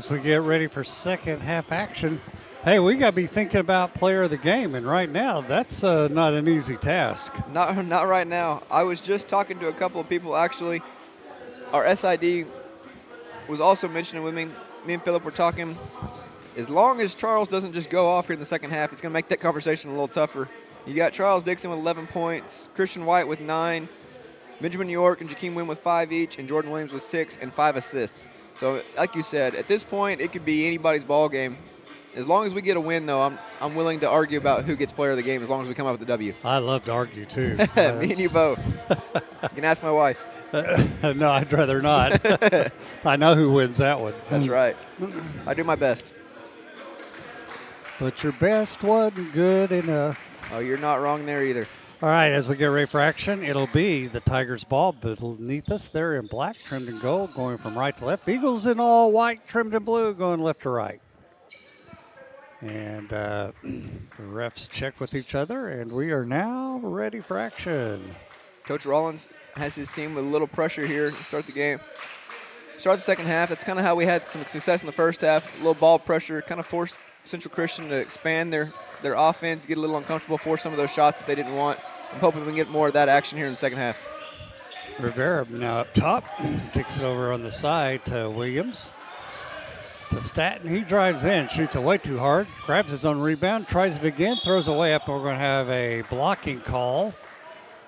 as we get ready for second half action. Hey, we got to be thinking about player of the game, and right now that's not an easy task. Not right now. I was just talking to a couple of people, actually. Our SID was also mentioning with me. Me and Philip were talking. As long as Charles doesn't just go off here in the second half, it's going to make that conversation a little tougher. You got Charles Dixon with 11 points, Christian White with 9, Benjamin York and Jakeem Wynn with 5 each, and Jordan Williams with 6 and 5 assists. So, like you said, at this point, it could be anybody's ball game. As long as we get a win, though, I'm willing to argue about who gets player of the game as long as we come out with the W. I love to argue, too. Me and you both. You can ask my wife. No, I'd rather not. I know who wins that one. That's right. I do my best. But your best wasn't good enough. Oh, you're not wrong there either. All right, as we get ready for action, it'll be the Tigers ball beneath us. They're in black, trimmed in gold, going from right to left. The Eagles in all white, trimmed in blue, going left to right. And the refs check with each other, and we are now ready for action. Coach Rollins has his team with a little pressure here to start the game. Start the second half. That's kind of how we had some success in the first half. A little ball pressure, kind of forced Central Christian to expand their offense, get a little uncomfortable, force some of those shots that they didn't want. I'm hoping we can get more of that action here in the second half. Rivera now up top, kicks it over on the side to Williams. To Staton, he drives in, shoots it way too hard, grabs his own rebound, tries it again, throws it way up. We're going to have a blocking call.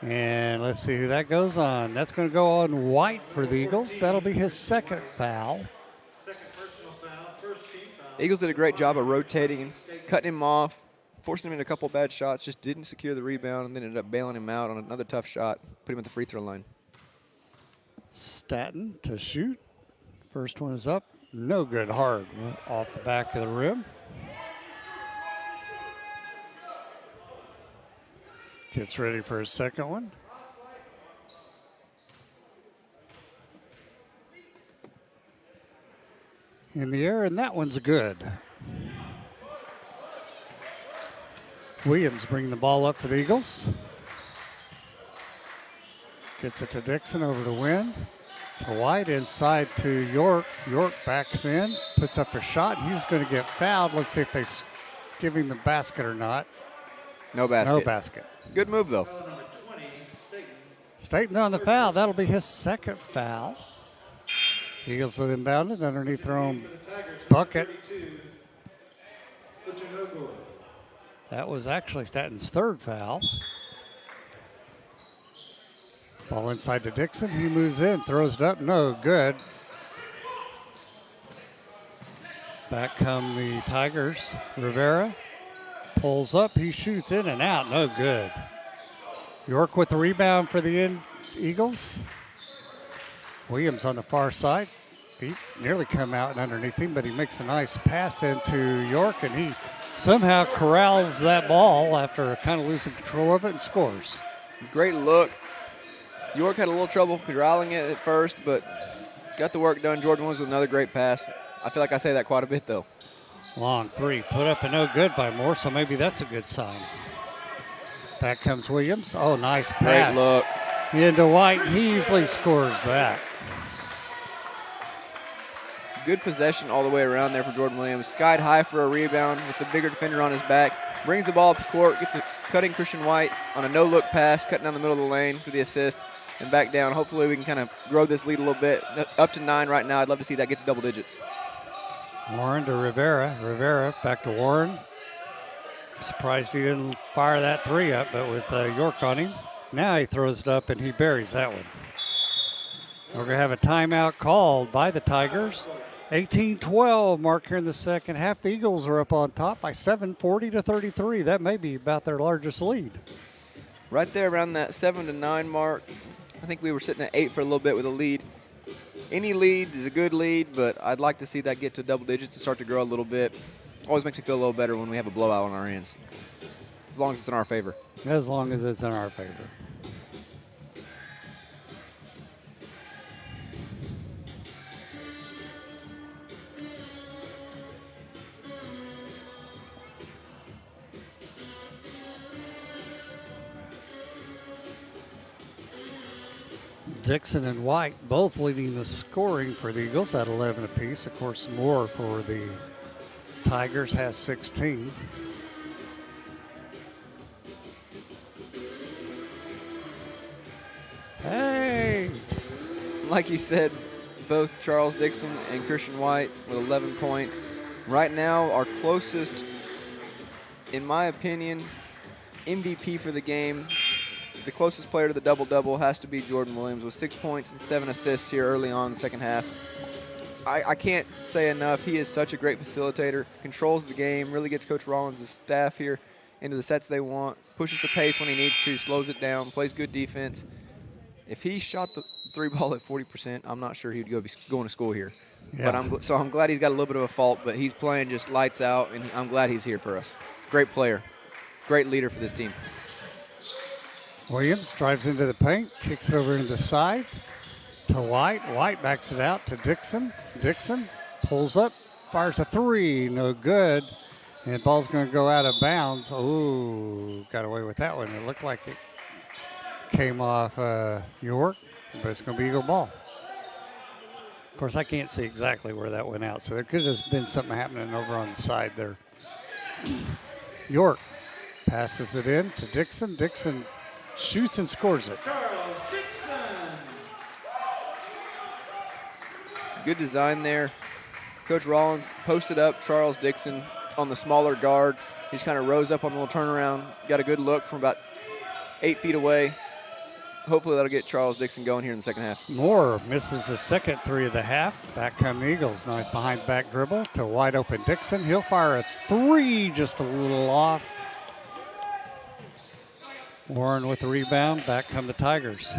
And let's see who that goes on. That's going to go on White for the Eagles. That'll be his second foul. Second personal foul, first team foul. Eagles did a great job of rotating him, cutting him off, forcing him into a couple bad shots, just didn't secure the rebound, and then ended up bailing him out on another tough shot, put him at the free throw line. Staton to shoot. First one is up. No good, hard off the back of the rim. Gets ready for his second one. In the air, and that one's good. Williams bringing the ball up for the Eagles. Gets it to Dixon, over to Wynn. To White, inside to York. York backs in, puts up a shot. He's going to get fouled. Let's see if they give him the basket or not. No basket. No basket. Good move, though. Foul number 20, Staten. Staton on the foul. That'll be his second foul. Eagles with inbounded underneath their own bucket. 32, Butcher-Nogor. That was actually Staton's third foul. Ball inside to Dixon. He moves in, throws it up. No good. Back come the Tigers. Rivera pulls up. He shoots in and out. No good. York with the rebound for the Eagles. Williams on the far side. Feet nearly come out and underneath him, but he makes a nice pass into York, and he somehow corrals that ball after kind of losing control of it and scores. Great look. York had a little trouble corralling it at first, but got the work done. Jordan Williams with another great pass. I feel like I say that quite a bit, though. Long three, put up and no good by Moore, so maybe that's a good sign. Back comes Williams. Oh, nice pass. Great look. Into White. He easily scores that. Good possession all the way around there for Jordan Williams. Skied high for a rebound with the bigger defender on his back. Brings the ball up the court, gets a cutting Christian White on a no-look pass, cutting down the middle of the lane for the assist, and back down. Hopefully we can kind of grow this lead a little bit. Up to 9 right now. I'd love to see that get to double digits. Warren to Rivera. Rivera back to Warren. Surprised he didn't fire that three up, but with York on him. Now he throws it up and he buries that one. We're going to have a timeout called by the Tigers. 18-12 mark here in the second half. The Eagles are up on top by 7, 40-33. That may be about their largest lead. Right there around that 7 to 9 mark. I think we were sitting at 8 for a little bit with a lead. Any lead is a good lead, but I'd like to see that get to double digits and start to grow a little bit. Always makes me feel a little better when we have a blowout on our hands, as long as it's in our favor. As long as it's in our favor. Dixon and White both leading the scoring for the Eagles at 11 apiece. Of course, Moore for the Tigers has 16. Hey! Like you said, both Charles Dixon and Christian White with 11 points. Right now, our closest, in my opinion, MVP for the game, the closest player to the double-double has to be Jordan Williams with 6 points and 7 assists here early on in the second half. I can't say enough. He is such a great facilitator, controls the game, really gets Coach Rollins' staff here into the sets they want, pushes the pace when he needs to, slows it down, plays good defense. If he shot the three ball at 40%, I'm not sure he would be going to school here. Yeah. But I'm glad he's got a little bit of a fault, but he's playing just lights out, and I'm glad he's here for us. Great player, great leader for this team. Williams drives into the paint, kicks it over into the side to White. White backs it out to Dixon. Dixon pulls up, fires a three, no good. And the ball's going to go out of bounds. Ooh, got away with that one. It looked like it came off York, but it's going to be Eagle ball. Of course, I can't see exactly where that went out, so there could have been something happening over on the side there. York passes it in to Dixon. Dixon shoots and scores it. Charles Dixon. Good design there. Coach Rollins posted up Charles Dixon on the smaller guard. He just kind of rose up on the little turnaround, got a good look from about 8 feet away. Hopefully that'll get Charles Dixon going here in the second half. Moore misses the second three of the half. Back come the Eagles. Nice behind back dribble to wide open Dixon. He'll fire a three, just a little off. Warren with the rebound. Back come the Tigers.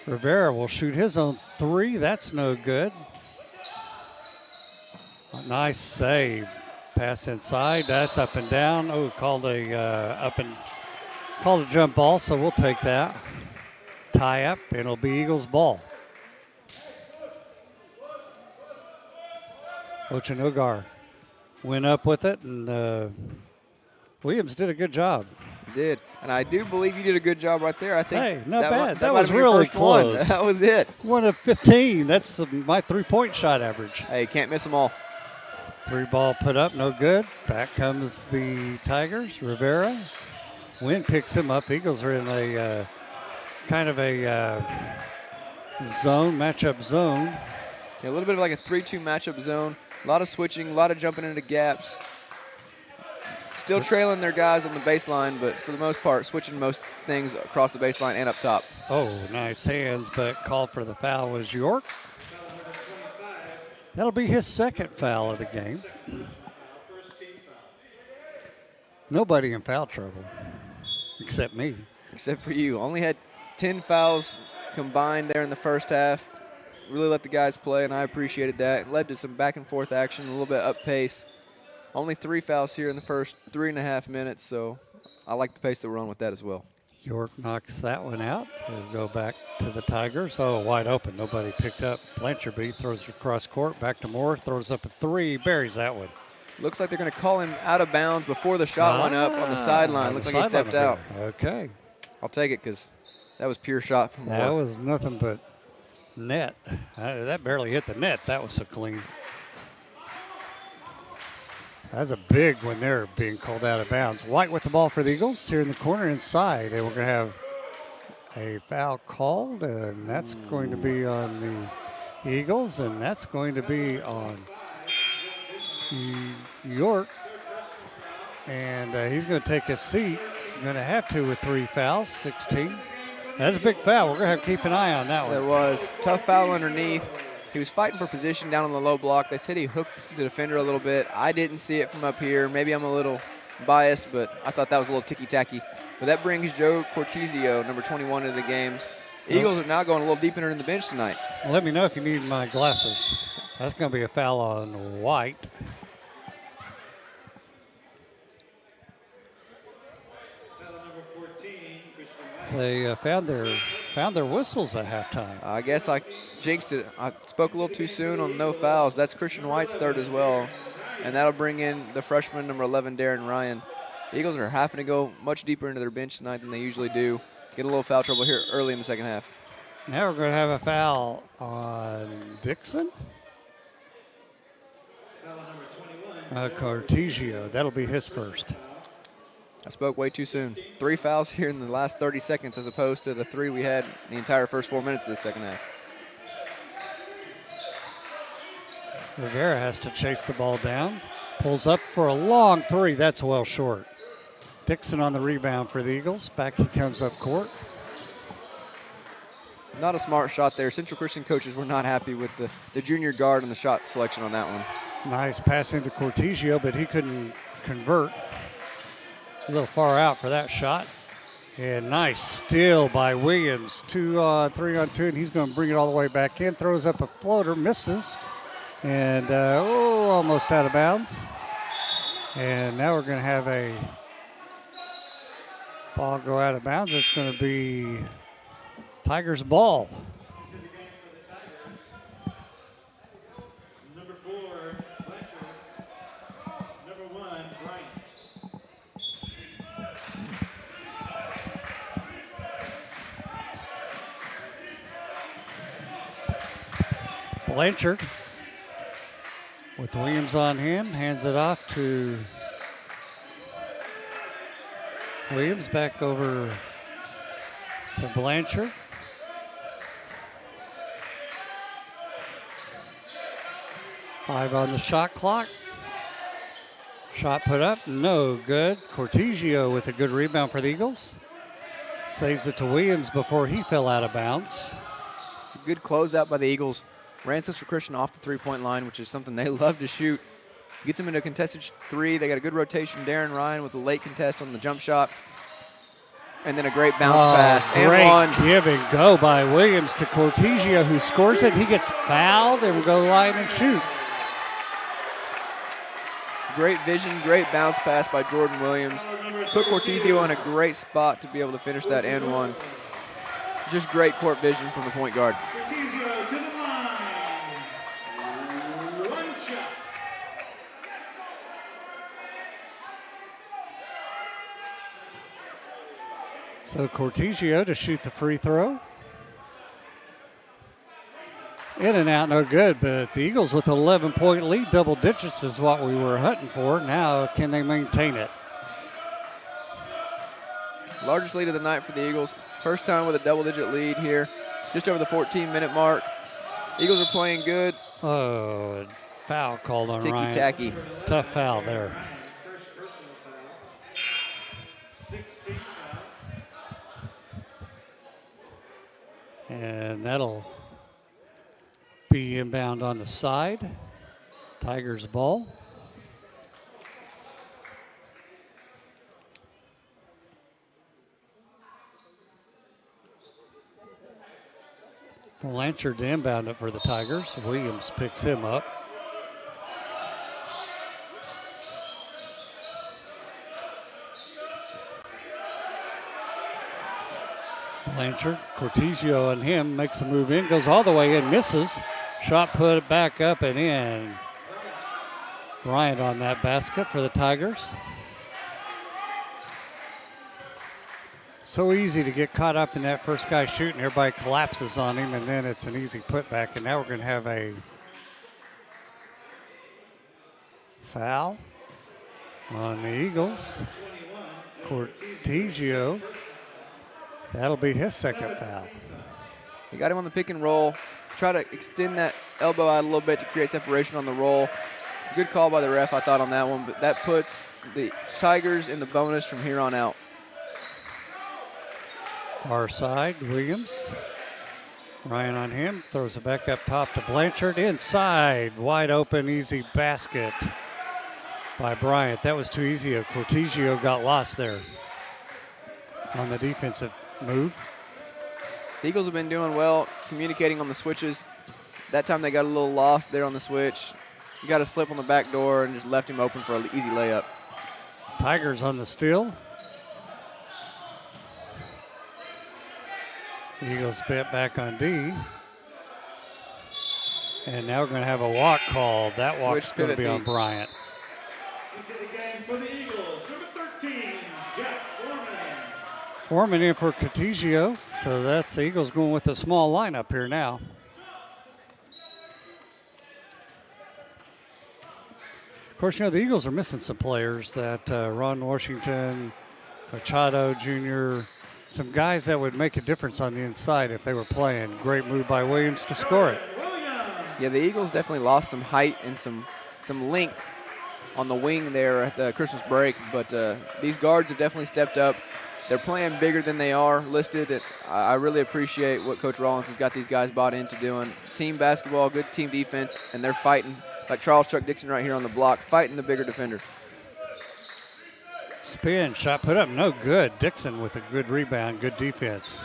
Rivera will shoot his own three. That's no good. A nice save. Pass inside. That's up and down. Oh, called a jump ball, so we'll take that. Tie up, and it'll be Eagles ball. Ochinogar went up with it, and Williams did a good job. Did. And I do believe you did a good job right there. I think Hey, not bad. That might was have been your really first one. close. That was it. 1 of 15. That's my three-point shot average. Hey, can't miss them all. Three ball put up, no good. Back comes the Tigers. Rivera. Wind picks him up. Eagles are in a kind of a matchup zone. Yeah, a little bit of like a 3-2 matchup zone. A lot of switching, a lot of jumping into gaps. Still trailing their guys on the baseline, but for the most part, switching most things across the baseline and up top. Oh, nice hands, but called for the foul was York. That'll be his second foul of the game. Nobody in foul trouble, except me. Except for you. Only had 10 fouls combined there in the first half. Really let the guys play, and I appreciated that. It led to some back-and-forth action, a little bit up pace. Only 3 fouls here in the first 3.5 minutes, so I like the pace that we're on with that as well. York knocks that one out. We'll go back to the Tigers. Oh, wide open. Nobody picked up. Blanchardby throws it across court. Back to Moore. Throws up a three. Buries that one. Looks like they're going to call him out of bounds before the shot went up on the sideline. Looks like he stepped out. Okay. I'll take it because that was pure shot from That Moore. was nothing but net. That barely hit the net. That was so clean. That's a big one there being called out of bounds. White with the ball for the Eagles here in the corner inside. And we're going to have a foul called, and that's going to be on the Eagles, and that's going to be on York. And he's going to take his seat. Going to have to with 3 fouls, 16. That's a big foul. We're going to have to keep an eye on that one. That was tough foul underneath. He was fighting for position down on the low block. They said he hooked the defender a little bit. I didn't see it from up here. Maybe I'm a little biased, but I thought that was a little ticky-tacky. But that brings Joe Cortizio, number 21, into the game. Eagles are now going a little deeper into the bench tonight. Well, let me know if you need my glasses. That's going to be a foul on White. They found their whistles at halftime. I guess I jinxed it. I spoke a little too soon on no fouls. That's Christian White's third as well. And that'll bring in the freshman, number 11, Darren Ryan. The Eagles are having to go much deeper into their bench tonight than they usually do. get a little foul trouble here early in the second half. Now we're going to have a foul on Dixon. Cortegio, that'll be his first. I spoke way too soon. 3 fouls here in the last 30 seconds as opposed to the 3 we had the entire first 4 minutes of the second half. Rivera has to chase the ball down. Pulls up for a long 3. That's well short. Dixon on the rebound for the Eagles. Back he comes up court. Not a smart shot there. Central Christian coaches were not happy with the junior guard and the shot selection on that one. Nice pass into Cortegio, but he couldn't convert. A little far out for that shot. And nice steal by Williams. 3 on 2, and he's going to bring it all the way back in. Throws up a floater, misses. And, almost out of bounds. And now we're going to have a ball go out of bounds. It's going to be Tigers ball. Into the game for the Tigers. Number 4, Blanchard. Number 1, Bryant. Blanchard with Williams on him, hands it off to Williams, back over to Blanchard. Five on the shot clock. Shot put up, no good. Cortegio with a good rebound for the Eagles. Saves it to Williams before he fell out of bounds. It's a good closeout by the Eagles. Ran Central Christian off the three-point line, which is something they love to shoot. Gets them into a contested 3. They got a good rotation. Darren Ryan with a late contest on the jump shot. And then a great bounce pass. Great And one. give and go by Williams to Cortegio, who scores it. He gets fouled and will go line and shoot. Great vision, great bounce pass by Jordan Williams. Put Cortegio in a great spot to be able to finish that and one. Just great court vision from the point guard. Cortegio to the line. One shot. So Cortegio to shoot the free throw. In and out, no good, but the Eagles with an 11-point lead, double digits is what we were hunting for. Now, can they maintain it? Largest lead of the night for the Eagles. First time with a double-digit lead here, just over the 14-minute mark. Eagles are playing good. Oh, foul called on Ryan. Ticky-tacky. Tough foul there. First personal foul. 16th foul. And that'll be inbound on the side. Tigers ball. Blanchard to inbound it for the Tigers. Williams picks him up. Blanchard, Cortegio on him, makes a move in, goes all the way in, misses. Shot put back up and in. Bryant on that basket for the Tigers. So easy to get caught up in that first guy shooting. Everybody collapses on him, and then it's an easy putback. And now we're going to have a foul on the Eagles. Cortegio. That'll be his second foul. He got him on the pick and roll. Try to extend that elbow out a little bit to create separation on the roll. Good call by the ref, I thought, on that one, but that puts the Tigers in the bonus from here on out. Far side, Williams. Ryan on him, throws it back up top to Blanchard. Inside, wide open, easy basket by Bryant. That was too easy. Cortegio got lost there on the defensive move. The Eagles have been doing well communicating on the switches. That time they got a little lost there on the switch. You got a slip on the back door and just left him open for an easy layup. Tigers on the steal. Eagles bit back on D. And now we're going to have a walk called. That walk's going to be on Bryant. Into the game for the Eagles, number 13, Jack Foreman. Foreman in for Cotigio. So that's the Eagles going with a small lineup here now. Of course, the Eagles are missing some players that Ron Washington, Machado Jr., some guys that would make a difference on the inside if they were playing. Great move by Williams to score it. Yeah, the Eagles definitely lost some height and some length on the wing there at the Christmas break, but these guards have definitely stepped up. They're playing bigger than they are listed. I really appreciate what Coach Rollins has got these guys bought into doing. Team basketball, good team defense, and they're fighting, like Charles Chuck Dixon right here on the block, fighting the bigger defender. Spin, shot put up, no good. Dixon with a good rebound, good defense.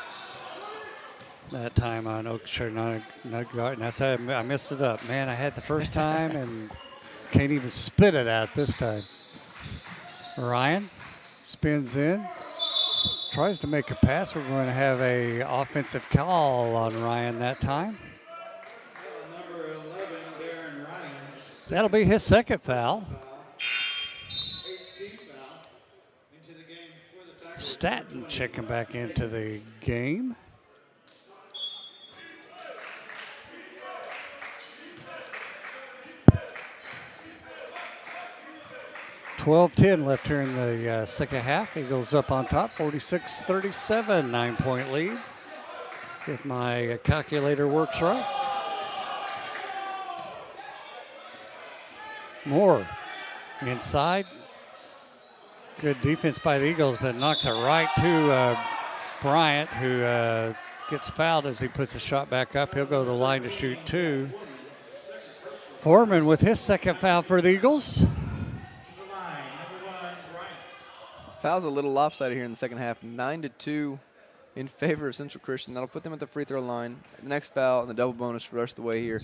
That time on Oakshire, and that's how I messed it up. Man, I had the first time and can't even spit it out this time. Ryan spins in, tries to make a pass. We're going to have a offensive call on Ryan that time. Number 11, Darren Ryan. That'll be his second foul. 18th foul into the game for the Tigers. Staton checking back into the game. $12-10 left here in the second half. Eagles up on top, 46-37, 9-point lead. If my calculator works right. Moore inside. Good defense by the Eagles, but knocks it right to Bryant, who gets fouled as he puts a shot back up. He'll go to the line to shoot two. Foreman with his second foul for the Eagles. Foul's a little lopsided here in the second half. 9-2 in favor of Central Christian. That'll put them at the free throw line. The next foul and the double bonus for the rest of the way here.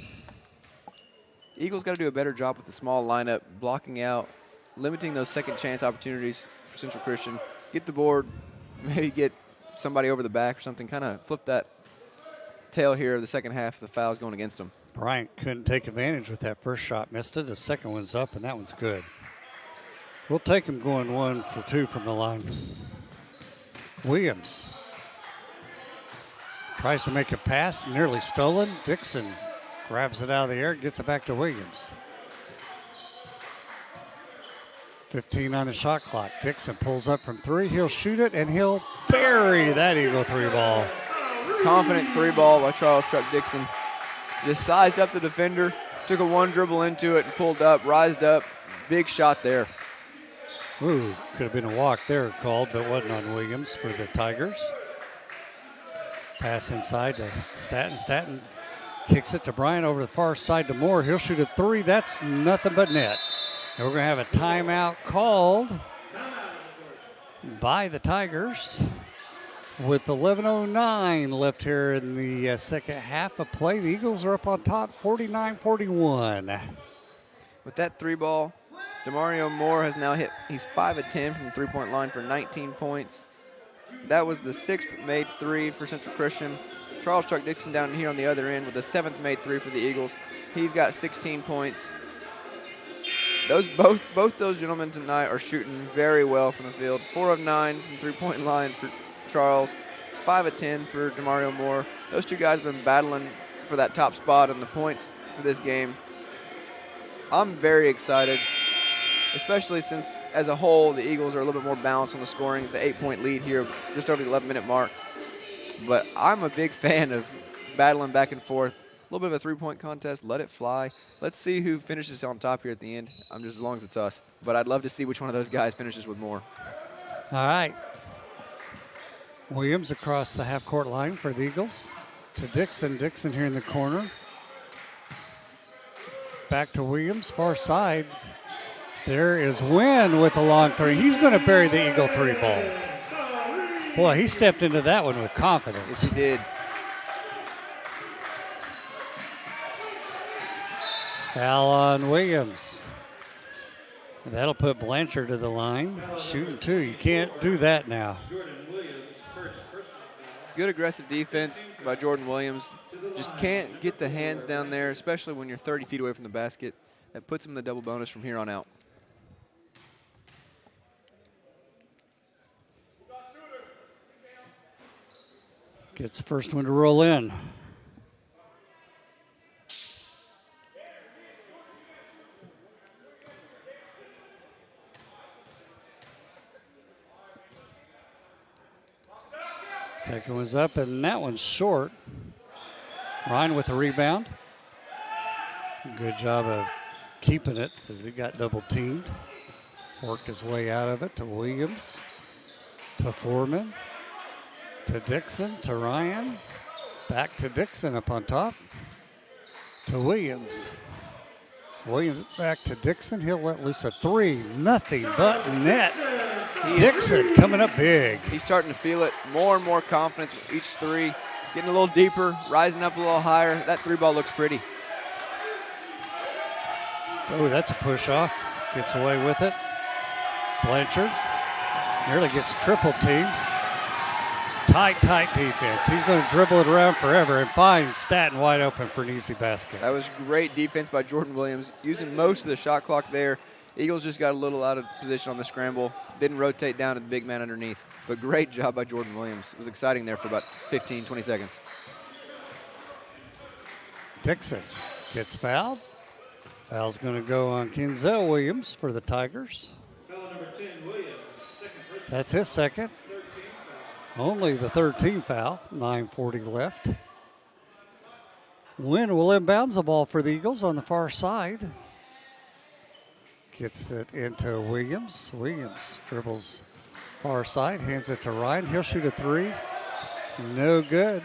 Eagles got to do a better job with the small lineup, blocking out, limiting those second chance opportunities for Central Christian. Get the board, maybe get somebody over the back or something, kind of flip that tail here of the second half. The foul's going against them. Bryant couldn't take advantage with that first shot, missed it. The second one's up, and that one's good. We'll take him going 1 for 2 from the line. Williams tries to make a pass, nearly stolen. Dixon grabs it out of the air, gets it back to Williams. 15 on the shot clock. Dixon pulls up from 3. He'll shoot it, and he'll bury that Eagle 3 ball. Confident 3 ball by Charles Chuck Dixon. Just sized up the defender, took a 1 dribble into it and pulled up, rised up. Big shot there. Ooh, could have been a walk there called, but wasn't on Williams for the Tigers. Pass inside to Staton. Staton kicks it to Bryant over the far side to Moore. He'll shoot a 3. That's nothing but net. And we're going to have a timeout called by the Tigers with 11:09 left here in the second half of play. The Eagles are up on top, 49-41. With that 3 ball, Demario Moore has now hit, he's 5 of 10 from the three-point line for 19 points. That was the 6th made 3 for Central Christian. Charles Chuck Dixon down here on the other end with the 7th made 3 for the Eagles. He's got 16 points. Both those gentlemen tonight are shooting very well from the field. 4 of 9 from three-point line for Charles, 5 of 10 for Demario Moore. Those two guys have been battling for that top spot in the points for this game. I'm very excited, especially since, as a whole, the Eagles are a little bit more balanced on the scoring, the 8-point lead here, just over the 11-minute mark. But I'm a big fan of battling back and forth. A little bit of a three-point contest, let it fly. Let's see who finishes on top here at the end. I'm just as long as it's us. But I'd love to see which one of those guys finishes with more. All right. Williams across the half-court line for the Eagles to Dixon. Dixon here in the corner. Back to Williams, far side. There is Wynn with the long 3. He's going to bury the Eagle 3 ball. Boy, he stepped into that one with confidence. Yes, he did. Foul on Williams. And that'll put Blanchard to the line. Shooting 2. You can't do that now. Good aggressive defense by Jordan Williams. Just can't get the hands down there, especially when you're 30 feet away from the basket. That puts him in the double bonus from here on out. Gets the first one to roll in. Second one's up, and that one's short. Ryan with the rebound. Good job of keeping it as he got double teamed. Worked his way out of it to Williams, to Foreman, to Dixon, to Ryan. Back to Dixon up on top, to Williams. Williams back to Dixon. He'll let loose a three. Nothing but net. Dixon coming up big. He's starting to feel it. More and more confidence with each three. Getting a little deeper, rising up a little higher. That three ball looks pretty. Oh, that's a push off. Gets away with it. Blanchard nearly gets triple teamed. Tight defense. He's going to dribble it around forever and find Staten wide open for an easy basket. That was great defense by Jordan Williams, using most of the shot clock there. Eagles just got a little out of position on the scramble. Didn't rotate down to the big man underneath. But great job by Jordan Williams. It was exciting there for about 15, 20 seconds. Dixon gets fouled. Foul's going to go on Kenzel Williams for the Tigers. Foul number 10, Williams, second person. That's his second. 13 foul. Only the 13th foul. 9:40 left. Wynn will inbounds the ball for the Eagles on the far side. Gets it into Williams. Williams dribbles far side, hands it to Ryan. He'll shoot a three. No good.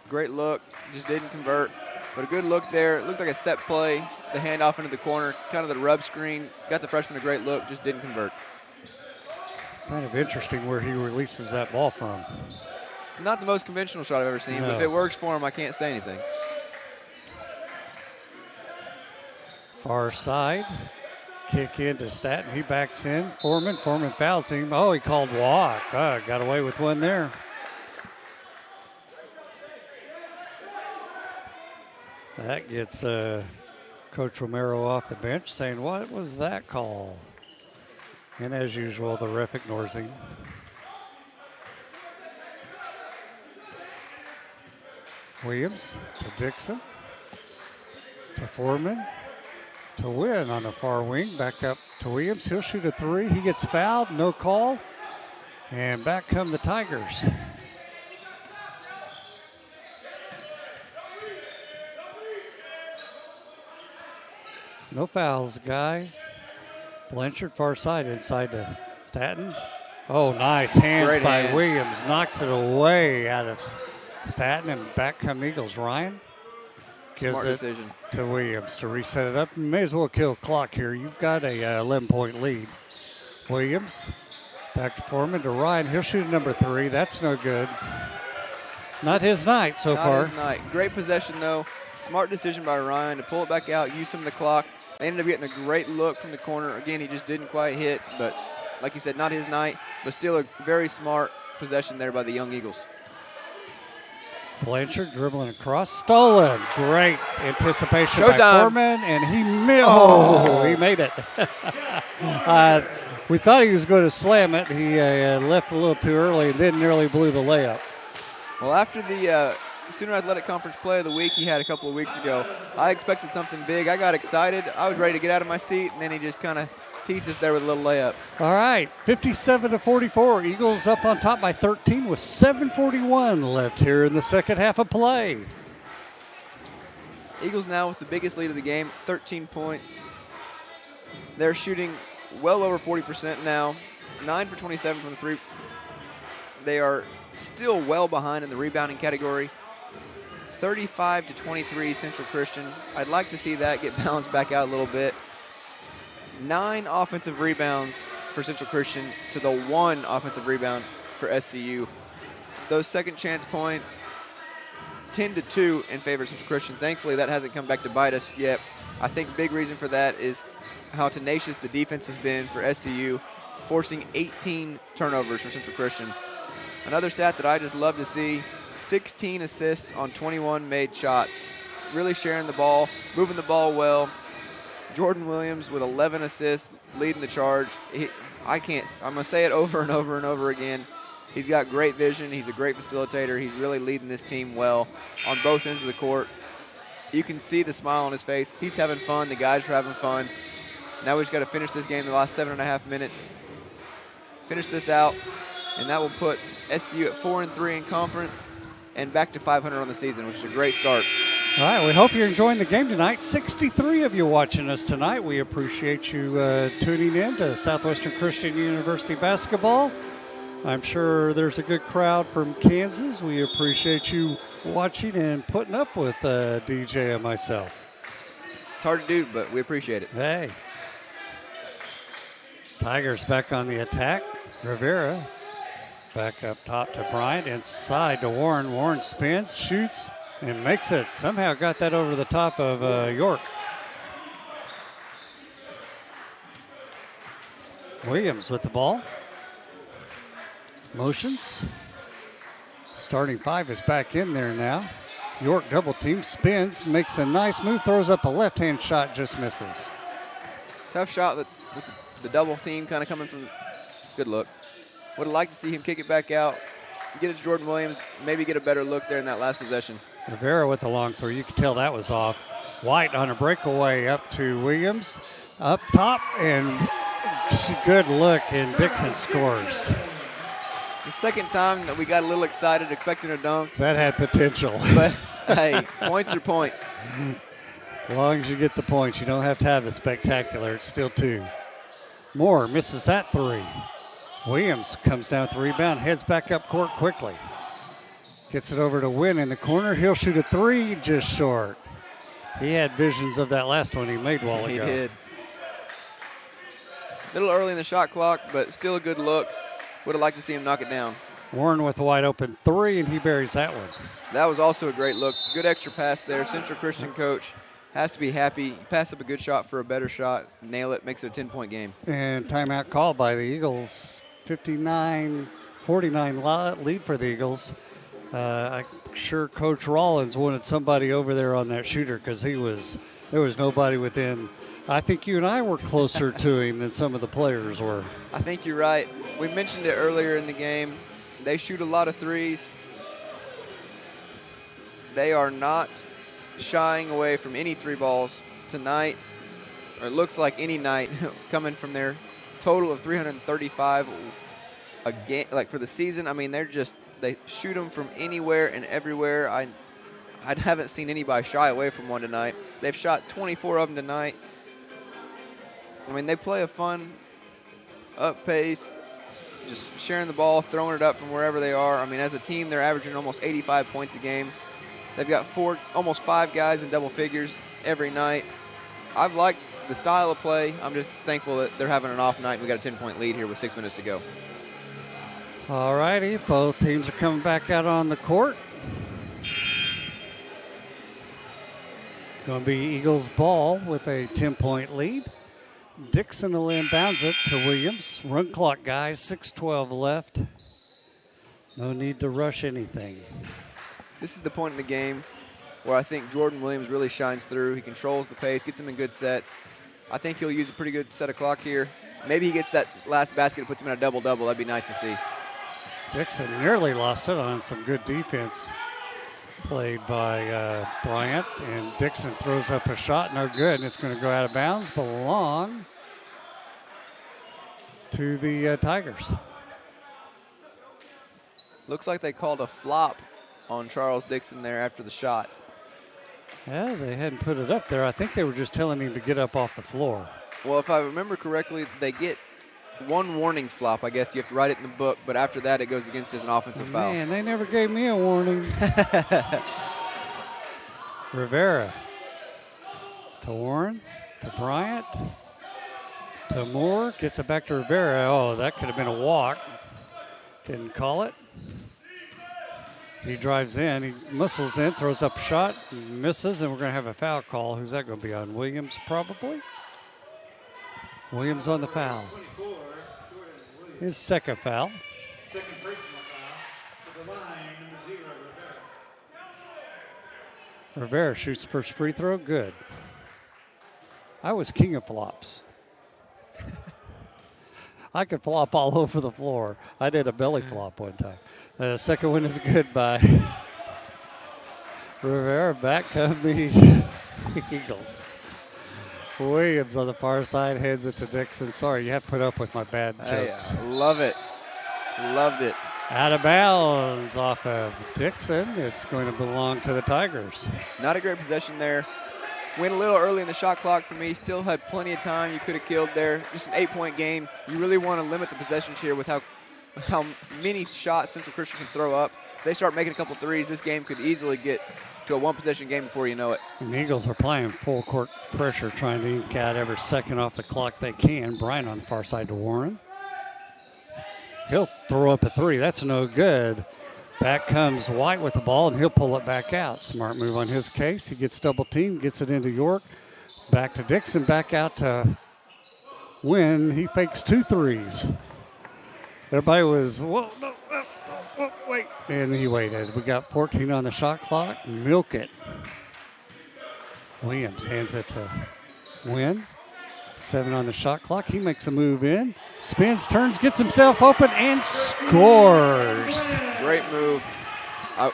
Great look, just didn't convert. But a good look there. It looked like a set play. The handoff into the corner, kind of the rub screen. Got the freshman a great look, just didn't convert. Kind of interesting where he releases that ball from. Not the most conventional shot I've ever seen, but if it works for him, I can't say anything. Far side. Kick into Staten. He backs in. Foreman fouls him. Oh, he called walk. Got away with one there. That gets Coach Romero off the bench saying, what was that call? And as usual, the ref ignores him. Williams to Dixon, to Foreman, to Wynn on the far wing. Back up to Williams. He'll shoot a three. He gets fouled. No call. And back come the Tigers. No fouls, guys. Blanchard far side inside to Staten. Oh, nice hands Great by hands. Williams. Knocks it away out of Staten, and back come Eagles. Ryan gives Smart it decision. to Williams to reset it up. You may as well kill clock here. You've got a 11-point lead. Williams back to Foreman to Ryan. He'll shoot number three. That's no good. Not his night so Not far. his night. Great possession, though. Smart decision by Ryan to pull it back out, use some of the clock. They ended up getting a great look from the corner. Again, he just didn't quite hit, but like you said, not his night, but still a very smart possession there by the young Eagles. Blanchard dribbling across, stolen. Great anticipation by Showtime. Foreman, and he he made it. We thought he was going to slam it. He left a little too early and then nearly blew the layup. Well, after the Sooner Athletic Conference Play of the Week he had a couple of weeks ago, I expected something big. I got excited. I was ready to get out of my seat, and then he just kind of teased us there with a little layup. All right, 57-44. Eagles up on top by 13 with 7:41 left here in the second half of play. Eagles now with the biggest lead of the game, 13 points. They're shooting well over 40% now, 9 for 27 from the three. They are still well behind in the rebounding category. 35-23 Central Christian. I'd like to see that get balanced back out a little bit. 9 offensive rebounds for Central Christian to the 1 offensive rebound for SCU. Those second chance points, 10-2 in favor of Central Christian. Thankfully, that hasn't come back to bite us yet. I think big reason for that is how tenacious the defense has been for SCU, forcing 18 turnovers for Central Christian. Another stat that I just love to see, 16 assists on 21 made shots. Really sharing the ball, moving the ball well. Jordan Williams with 11 assists, leading the charge. I'm going to say it over and over and over again. He's got great vision. He's a great facilitator. He's really leading this team well on both ends of the court. You can see the smile on his face. He's having fun. The guys are having fun. Now we just got to finish this game in the last 7.5 minutes. Finish this out, and that will put SU at 4-3 in conference and back to 500 on the season, which is a great start. All right, we hope you're enjoying the game tonight. 63 of you watching us tonight. We appreciate you tuning in to Southwestern Christian University basketball. I'm sure there's a good crowd from Kansas. We appreciate you watching and putting up with DJ and myself. It's hard to do, but we appreciate it. Hey. Tigers back on the attack. Rivera back up top to Bryant. Inside to Warren. Warren spins, shoots, and makes it. Somehow got that over the top of York. Williams with the ball. Motions. Starting five is back in there now. York double team, spins, makes a nice move, throws up a left-hand shot, just misses. Tough shot with the double team kind of coming from. Good look. Would have liked to see him kick it back out, get it to Jordan Williams, maybe get a better look there in that last possession. Rivera with the long throw. You could tell that was off. White on a breakaway up to Williams. Up top, and good look, and Dixon scores. The second time that we got a little excited, expecting a dunk. That had potential. But, hey, points are points. As long as you get the points, you don't have to have the spectacular. It's still 2. Moore misses that 3. Williams comes down with the rebound, heads back up court quickly. Gets it over to Wynn in the corner. He'll shoot a 3, just short. He had visions of that last one he made a while ago. He did. A little early in the shot clock, but still a good look. Would have liked to see him knock it down. Warren with a wide open 3, and he buries that one. That was also a great look. Good extra pass there. Central Christian coach has to be happy. Pass up a good shot for a better shot. Nail it. Makes it a 10-point game. And timeout called by the Eagles. 59-49 lead for the Eagles. I'm sure Coach Rollins wanted somebody over there on that shooter because there was nobody within. I think you and I were closer to him than some of the players were. I think you're right. We mentioned it earlier in the game. They shoot a lot of threes. They are not shying away from any 3 balls tonight, or it looks like any night, coming from their total of 335 a game, like for the season. I mean, they shoot them from anywhere and everywhere. I haven't seen anybody shy away from one tonight. They've shot 24 of them tonight. I mean, they play a fun, up pace, just sharing the ball, throwing it up from wherever they are. I mean, as a team, they're averaging almost 85 points a game. They've got almost 5 guys in double figures every night. I've liked the style of play. I'm just thankful that they're having an off night. We got a 10-point lead here with 6 minutes to go. All righty, both teams are coming back out on the court. Going to be Eagles ball with a 10-point lead. Dixon will inbounds it to Williams. Run clock, guys, 6:12 left. No need to rush anything. This is the point in the game where I think Jordan Williams really shines through. He controls the pace, gets him in good sets. I think he'll use a pretty good set of clock here. Maybe he gets that last basket and puts him in a double-double. That'd be nice to see. Dixon nearly lost it on some good defense played by Bryant, and Dixon throws up a shot, no good, and it's going to go out of bounds, belong to the Tigers. Looks like they called a flop on Charles Dixon there after the shot. Yeah, they hadn't put it up there. I think they were just telling him to get up off the floor. Well, if I remember correctly, they get one warning flop. I guess you have to write it in the book, but after that it goes against as an offensive foul. Man, they never gave me a warning. Rivera to Warren, to Bryant, to Moore, gets it back to Rivera. Oh, that could have been a walk. Didn't call it. He drives in, he muscles in, throws up a shot, misses, and we're going to have a foul call. Who's that going to be on? Williams, probably? Williams on the foul. His second foul. Second personal foul to the line, number 0, Rivera. Rivera shoots first free throw. Good. I was king of flops. I could flop all over the floor. I did a belly flop one time. The second one is good by Rivera. Back come the Eagles. Williams on the far side heads it to Dixon. Sorry, you have to put up with my bad jokes. Love it. Loved it. Out of bounds off of Dixon. It's going to belong to the Tigers. Not a great possession there. Went a little early in the shot clock for me. Still had plenty of time you could have killed there. Just an 8-point game. You really want to limit the possessions here with how many shots Central Christian can throw up. If they start making a couple threes, this game could easily get to a one-possession game before you know it. And the Eagles are playing full court pressure, trying to eke out every second off the clock they can. Bryant on the far side to Warren. He'll throw up a three. That's no good. Back comes White with the ball, and he'll pull it back out. Smart move on his case. He gets double teamed, gets it into York. Back to Dixon, back out to Wynn. He fakes 2 threes. Everybody was, whoa, no, wait. And he waited. We got 14 on the shot clock. Milk it. Williams hands it to Wynn. 7 on the shot clock. He makes a move in. Spins, turns, gets himself open, and scores. Great move.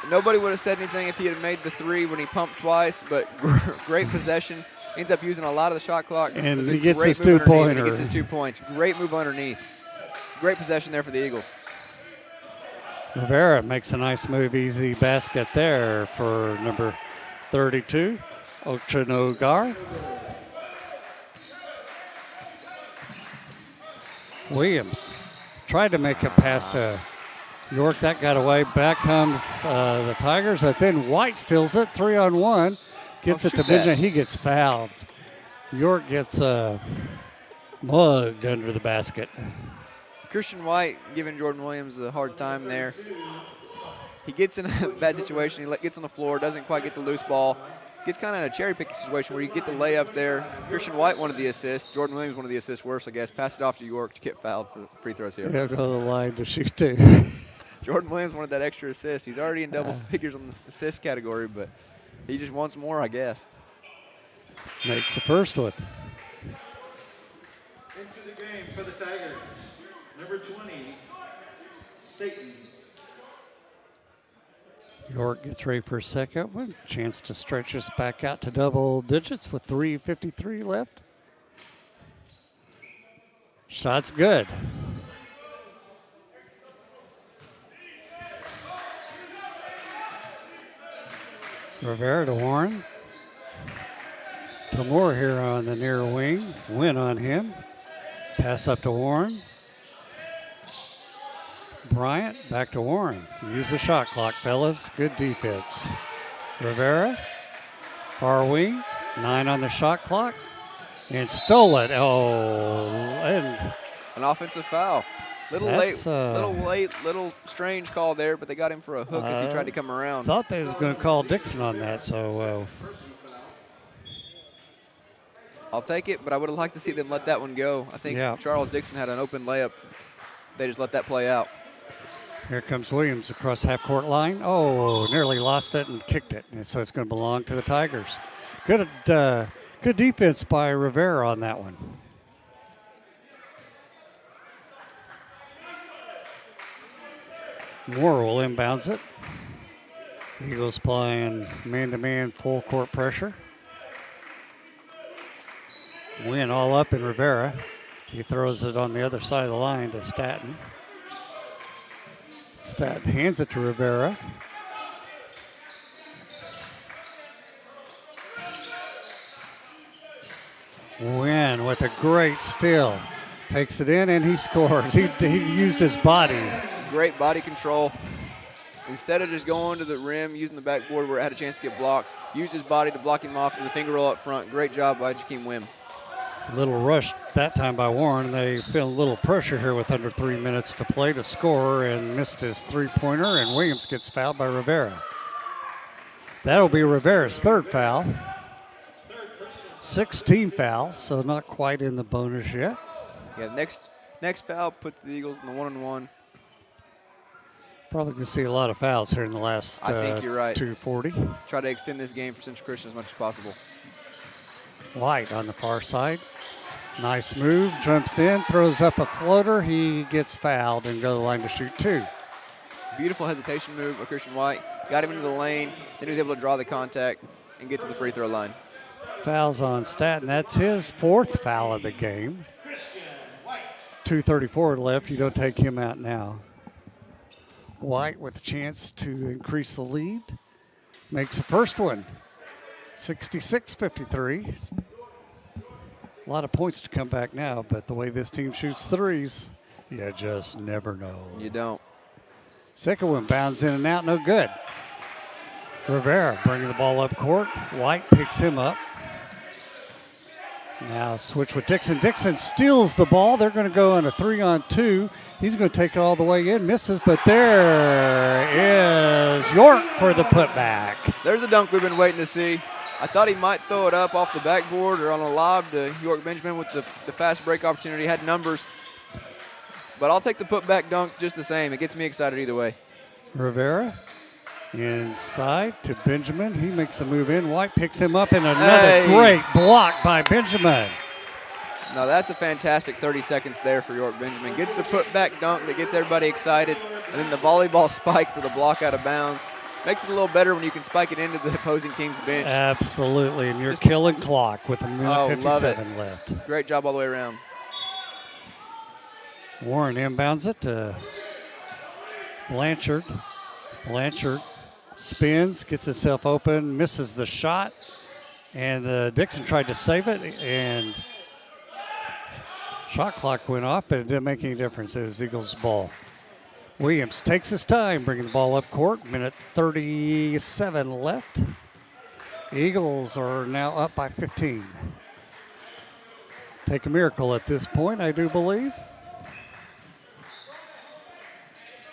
Nobody would have said anything if he had made the 3 when he pumped twice, but great possession. Ends up using a lot of the shot clock. And he gets his 2-pointer. He gets his 2 points. Great move underneath. Great possession there for the Eagles. Rivera makes a nice move, easy basket there for number 32, Ochinogar. Williams tried to make a pass to York. That got away. Back comes the Tigers. And then White steals it. 3-on-1. Gets it to Benjamin. He gets fouled. York gets mugged under the basket. Christian White giving Jordan Williams a hard time there. He gets in a bad situation. He gets on the floor, doesn't quite get the loose ball. Gets kind of in a cherry-picking situation where you get the layup there. Christian White wanted the assist. Jordan Williams wanted the assist worse, I guess. Passed it off to York to get fouled for free throws here. He'll go to the line to shoot 2. Jordan Williams wanted that extra assist. He's already in double figures on the assist category, but he just wants more, I guess. Makes the first one. Into the game for the Tigers, number 20, Staten. York gets ready for a second one. Chance to stretch us back out to double digits with 3:53 left. Shot's good. Rivera to Warren. To Moore here on the near wing. Win on him. Pass up to Warren. Bryant, back to Warren. Use the shot clock, fellas. Good defense. Rivera, far wing, 9 on the shot clock, and stole it. Oh, and an offensive foul. Little late, little strange call there, but they got him for a hook as he tried to come around. Thought they was going to call Dixon on that, so. I'll take it, but I would have liked to see them let that one go. I think Charles Dixon had an open layup. They just let that play out. Here comes Williams across half-court line. Oh, nearly lost it and kicked it. And so it's going to belong to the Tigers. Good defense by Rivera on that one. Moore will inbounds it. Eagles playing man-to-man full-court pressure. Win all up in Rivera. He throws it on the other side of the line to Staten. Staten hands it to Rivera. Win with a great steal. Takes it in and he scores. He used his body. Great body control. Instead of just going to the rim, using the backboard where it had a chance to get blocked, used his body to block him off with the finger roll up front. Great job by Jakeem Wim. A little rushed that time by Warren. They feel a little pressure here with under 3 minutes to play to score and missed his three-pointer, and Williams gets fouled by Rivera. That'll be Rivera's third foul. 16 fouls, so not quite in the bonus yet. Yeah, next foul puts the Eagles in the 1-on-1. Probably going to see a lot of fouls here in the last I think you're right. 2:40. Try to extend this game for Central Christian as much as possible. White on the far side. Nice move, jumps in, throws up a floater. He gets fouled and go to the line to shoot 2. Beautiful hesitation move by Christian White. Got him into the lane, then he was able to draw the contact and get to the free throw line. Fouls on Staton. That's his 4th foul of the game. 2:34 left. You don't take him out now. White with a chance to increase the lead. Makes the first one. 66-53. A lot of points to come back now, but the way this team shoots threes, you just never know. You don't. Second one bounds in and out, no good. Rivera bringing the ball up court. White picks him up. Now switch with Dixon. Dixon steals the ball. They're going to go on a 3-on-2. He's going to take it all the way in. Misses, but there is York for the putback. There's a dunk we've been waiting to see. I thought he might throw it up off the backboard or on a lob to York Benjamin with the fast break opportunity. Had numbers. But I'll take the putback dunk just the same. It gets me excited either way. Rivera inside to Benjamin. He makes a move in. White picks him up, and another great block by Benjamin. Now that's a fantastic 30 seconds there for York Benjamin. Gets the putback dunk that gets everybody excited, and then the volleyball spike for the block out of bounds. Makes it a little better when you can spike it into the opposing team's bench. Absolutely, and you're killing clock with a minute 57 left. Great job all the way around. Warren inbounds it to Blanchard. Blanchard spins, gets himself open, misses the shot, and Dixon tried to save it, and shot clock went off, but it didn't make any difference. It was Eagles' ball. Williams takes his time, bringing the ball up court. Minute 37 left. Eagles are now up by 15. Take a miracle at this point, I do believe.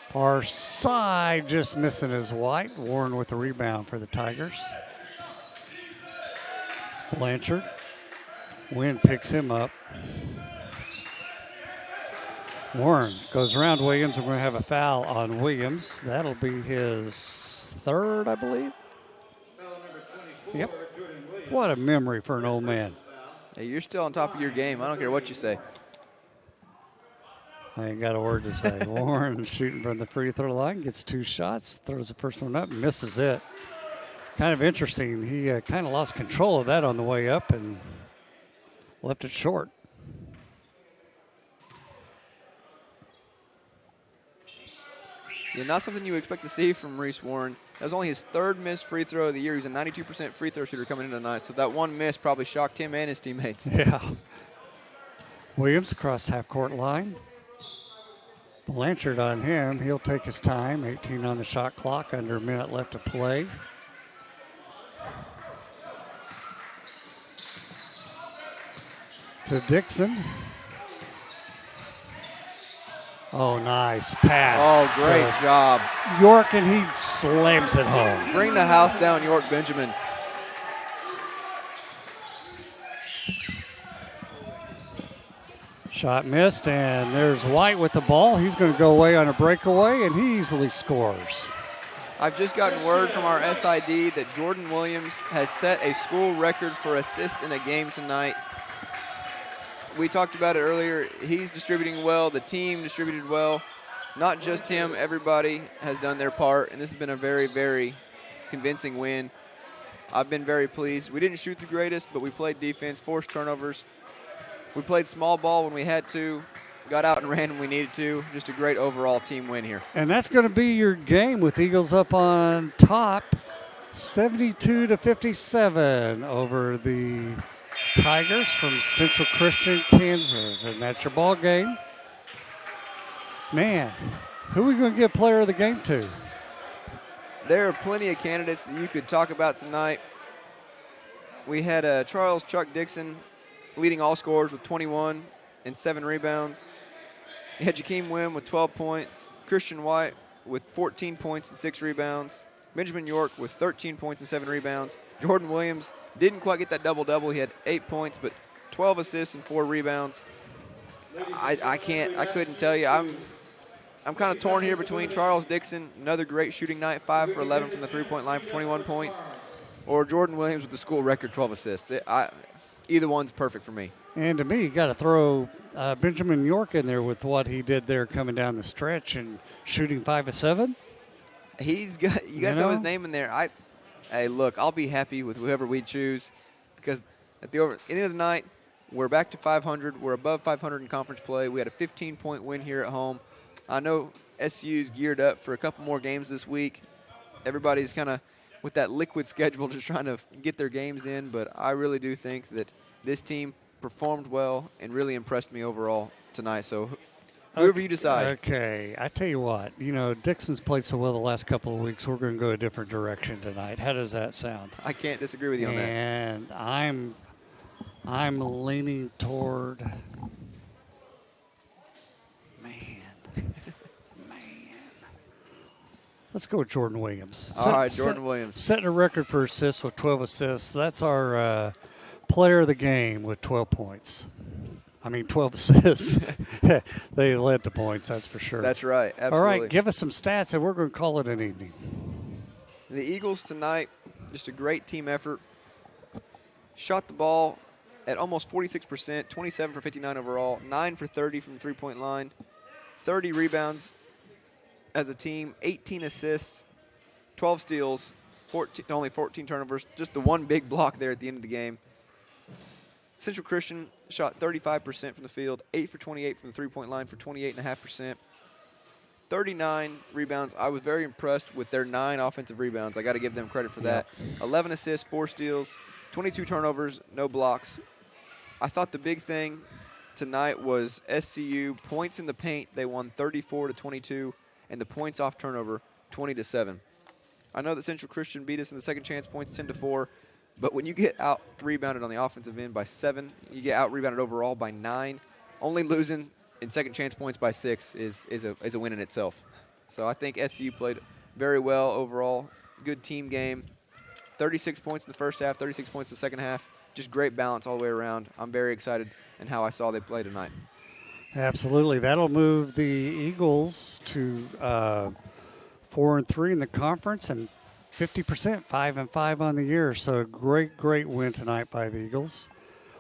Far side, just missing his White. Warren with the rebound for the Tigers. Blanchard. Wynn picks him up. Warren goes around Williams. We're going to have a foul on Williams. That'll be his 3rd, I believe. Yep. What a memory for an old man. Hey, you're still on top of your game. I don't care what you say. I ain't got a word to say. Warren shooting from the free throw line, gets 2 shots, throws the first one up, misses it. Kind of interesting. He kind of lost control of that on the way up and left it short. Yeah, not something you expect to see from Reese Warren. That was only his 3rd missed free throw of the year. He's a 92% free throw shooter coming into tonight, so that one miss probably shocked him and his teammates. Yeah. Williams across half-court line. Blanchard on him. He'll take his time. 18 on the shot clock, under a minute left to play. To Dixon. Oh, nice pass. Oh, great job. York, and he slams it home. Bring the house down, York Benjamin. Shot missed, and there's White with the ball. He's going to go away on a breakaway, and he easily scores. I've just gotten word from our SID that Jordan Williams has set a school record for assists in a game tonight. We talked about it earlier. He's distributing well. The team distributed well. Not just him. Everybody has done their part, and this has been a very, very convincing win. I've been very pleased. We didn't shoot the greatest, but we played defense, forced turnovers. We played small ball when we had to, got out and ran when we needed to. Just a great overall team win here. And that's going to be your game with Eagles up on top, 72-57 over the Tigers from Central Christian, Kansas. And that's your ball game. Man, who are we going to give player of the game to? There are plenty of candidates that you could talk about tonight. We had Charles Chuck Dixon leading all scorers with 21 and 7 rebounds. You had Jakeem Wynn with 12 points, Christian White with 14 points and 6 rebounds, Benjamin York with 13 points and 7 rebounds. Jordan Williams didn't quite get that double-double. He had 8 points, but 12 assists and 4 rebounds. I couldn't tell you. I'm kind of torn here between Charles Dixon, another great shooting night, 5 for 11 from the three-point line for 21 points, or Jordan Williams with the school record 12 assists. Either one's perfect for me. And to me, you got to throw Benjamin York in there with what he did there coming down the stretch and shooting 5 of 7. He's got you got to throw his name in there. Hey, look, I'll be happy with whoever we choose because at the end of the night, we're back to 500. We're above 500 in conference play. We had a 15-point win here at home. I know SU's geared up for a couple more games this week. Everybody's kind of with that liquid schedule just trying to get their games in, but I really do think that this team performed well and really impressed me overall tonight. So whoever you decide. Okay, I tell you what, Dixon's played so well the last couple of weeks, we're going to go a different direction tonight. How does that sound? I can't disagree with you on that. And I'm leaning toward man. Let's go with Jordan Williams. All right, Jordan Williams. Setting a record for assists with 12 assists. That's our player of the game with 12 points. 12 assists. They led the points, that's for sure. That's right, absolutely. All right, give us some stats, and we're going to call it an evening. The Eagles tonight, just a great team effort. Shot the ball at almost 46%, 27 for 59 overall, 9 for 30 from the three-point line, 30 rebounds as a team, 18 assists, 12 steals, only 14 turnovers, just the one big block there at the end of the game. Central Christian shot 35% from the field, 8 for 28 from the three-point line for 28.5%. 39 rebounds. I was very impressed with their 9 offensive rebounds. I got to give them credit for that. 11 assists, 4 steals, 22 turnovers, no blocks. I thought the big thing tonight was SCU points in the paint. They won 34-22, and the points off turnover 20-7. I know that Central Christian beat us in the second chance points 10-4, but when you get out rebounded on the offensive end by 7, you get out rebounded overall by 9. Only losing in second chance points by 6 is a win in itself. So I think SCU played very well overall. Good team game. 36 points in the first half, 36 points in the second half. Just great balance all the way around. I'm very excited in how I saw they play tonight. Absolutely. That'll move the Eagles to 4-3 in the conference and 50%, 5-5 on the year. So a great win tonight by the Eagles.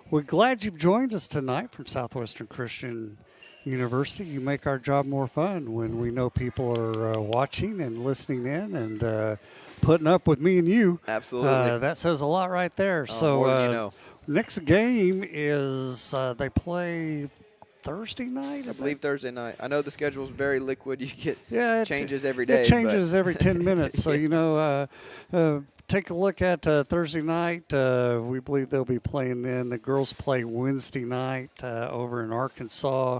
We're glad you've joined us tonight from Southwestern Christian University. You make our job more fun when we know people are watching and listening in and putting up with me and you. Absolutely. That says a lot right there. More than you know. Next game is they play Thursday night? I believe Thursday night. I know the schedule is very liquid. You get changes every day. It changes every 10 minutes. So, take a look at Thursday night. We believe they'll be playing then. The girls play Wednesday night over in Arkansas.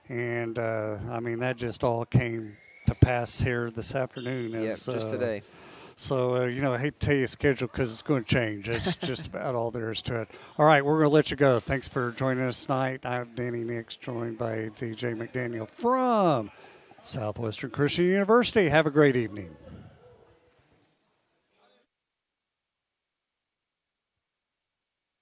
And, that just all came to pass here this afternoon. Just today. So, I hate to tell you schedule because it's going to change. It's just about all there is to it. All right, we're going to let you go. Thanks for joining us tonight. I'm Danny Nix, joined by DJ McDaniel from Southwestern Christian University. Have a great evening.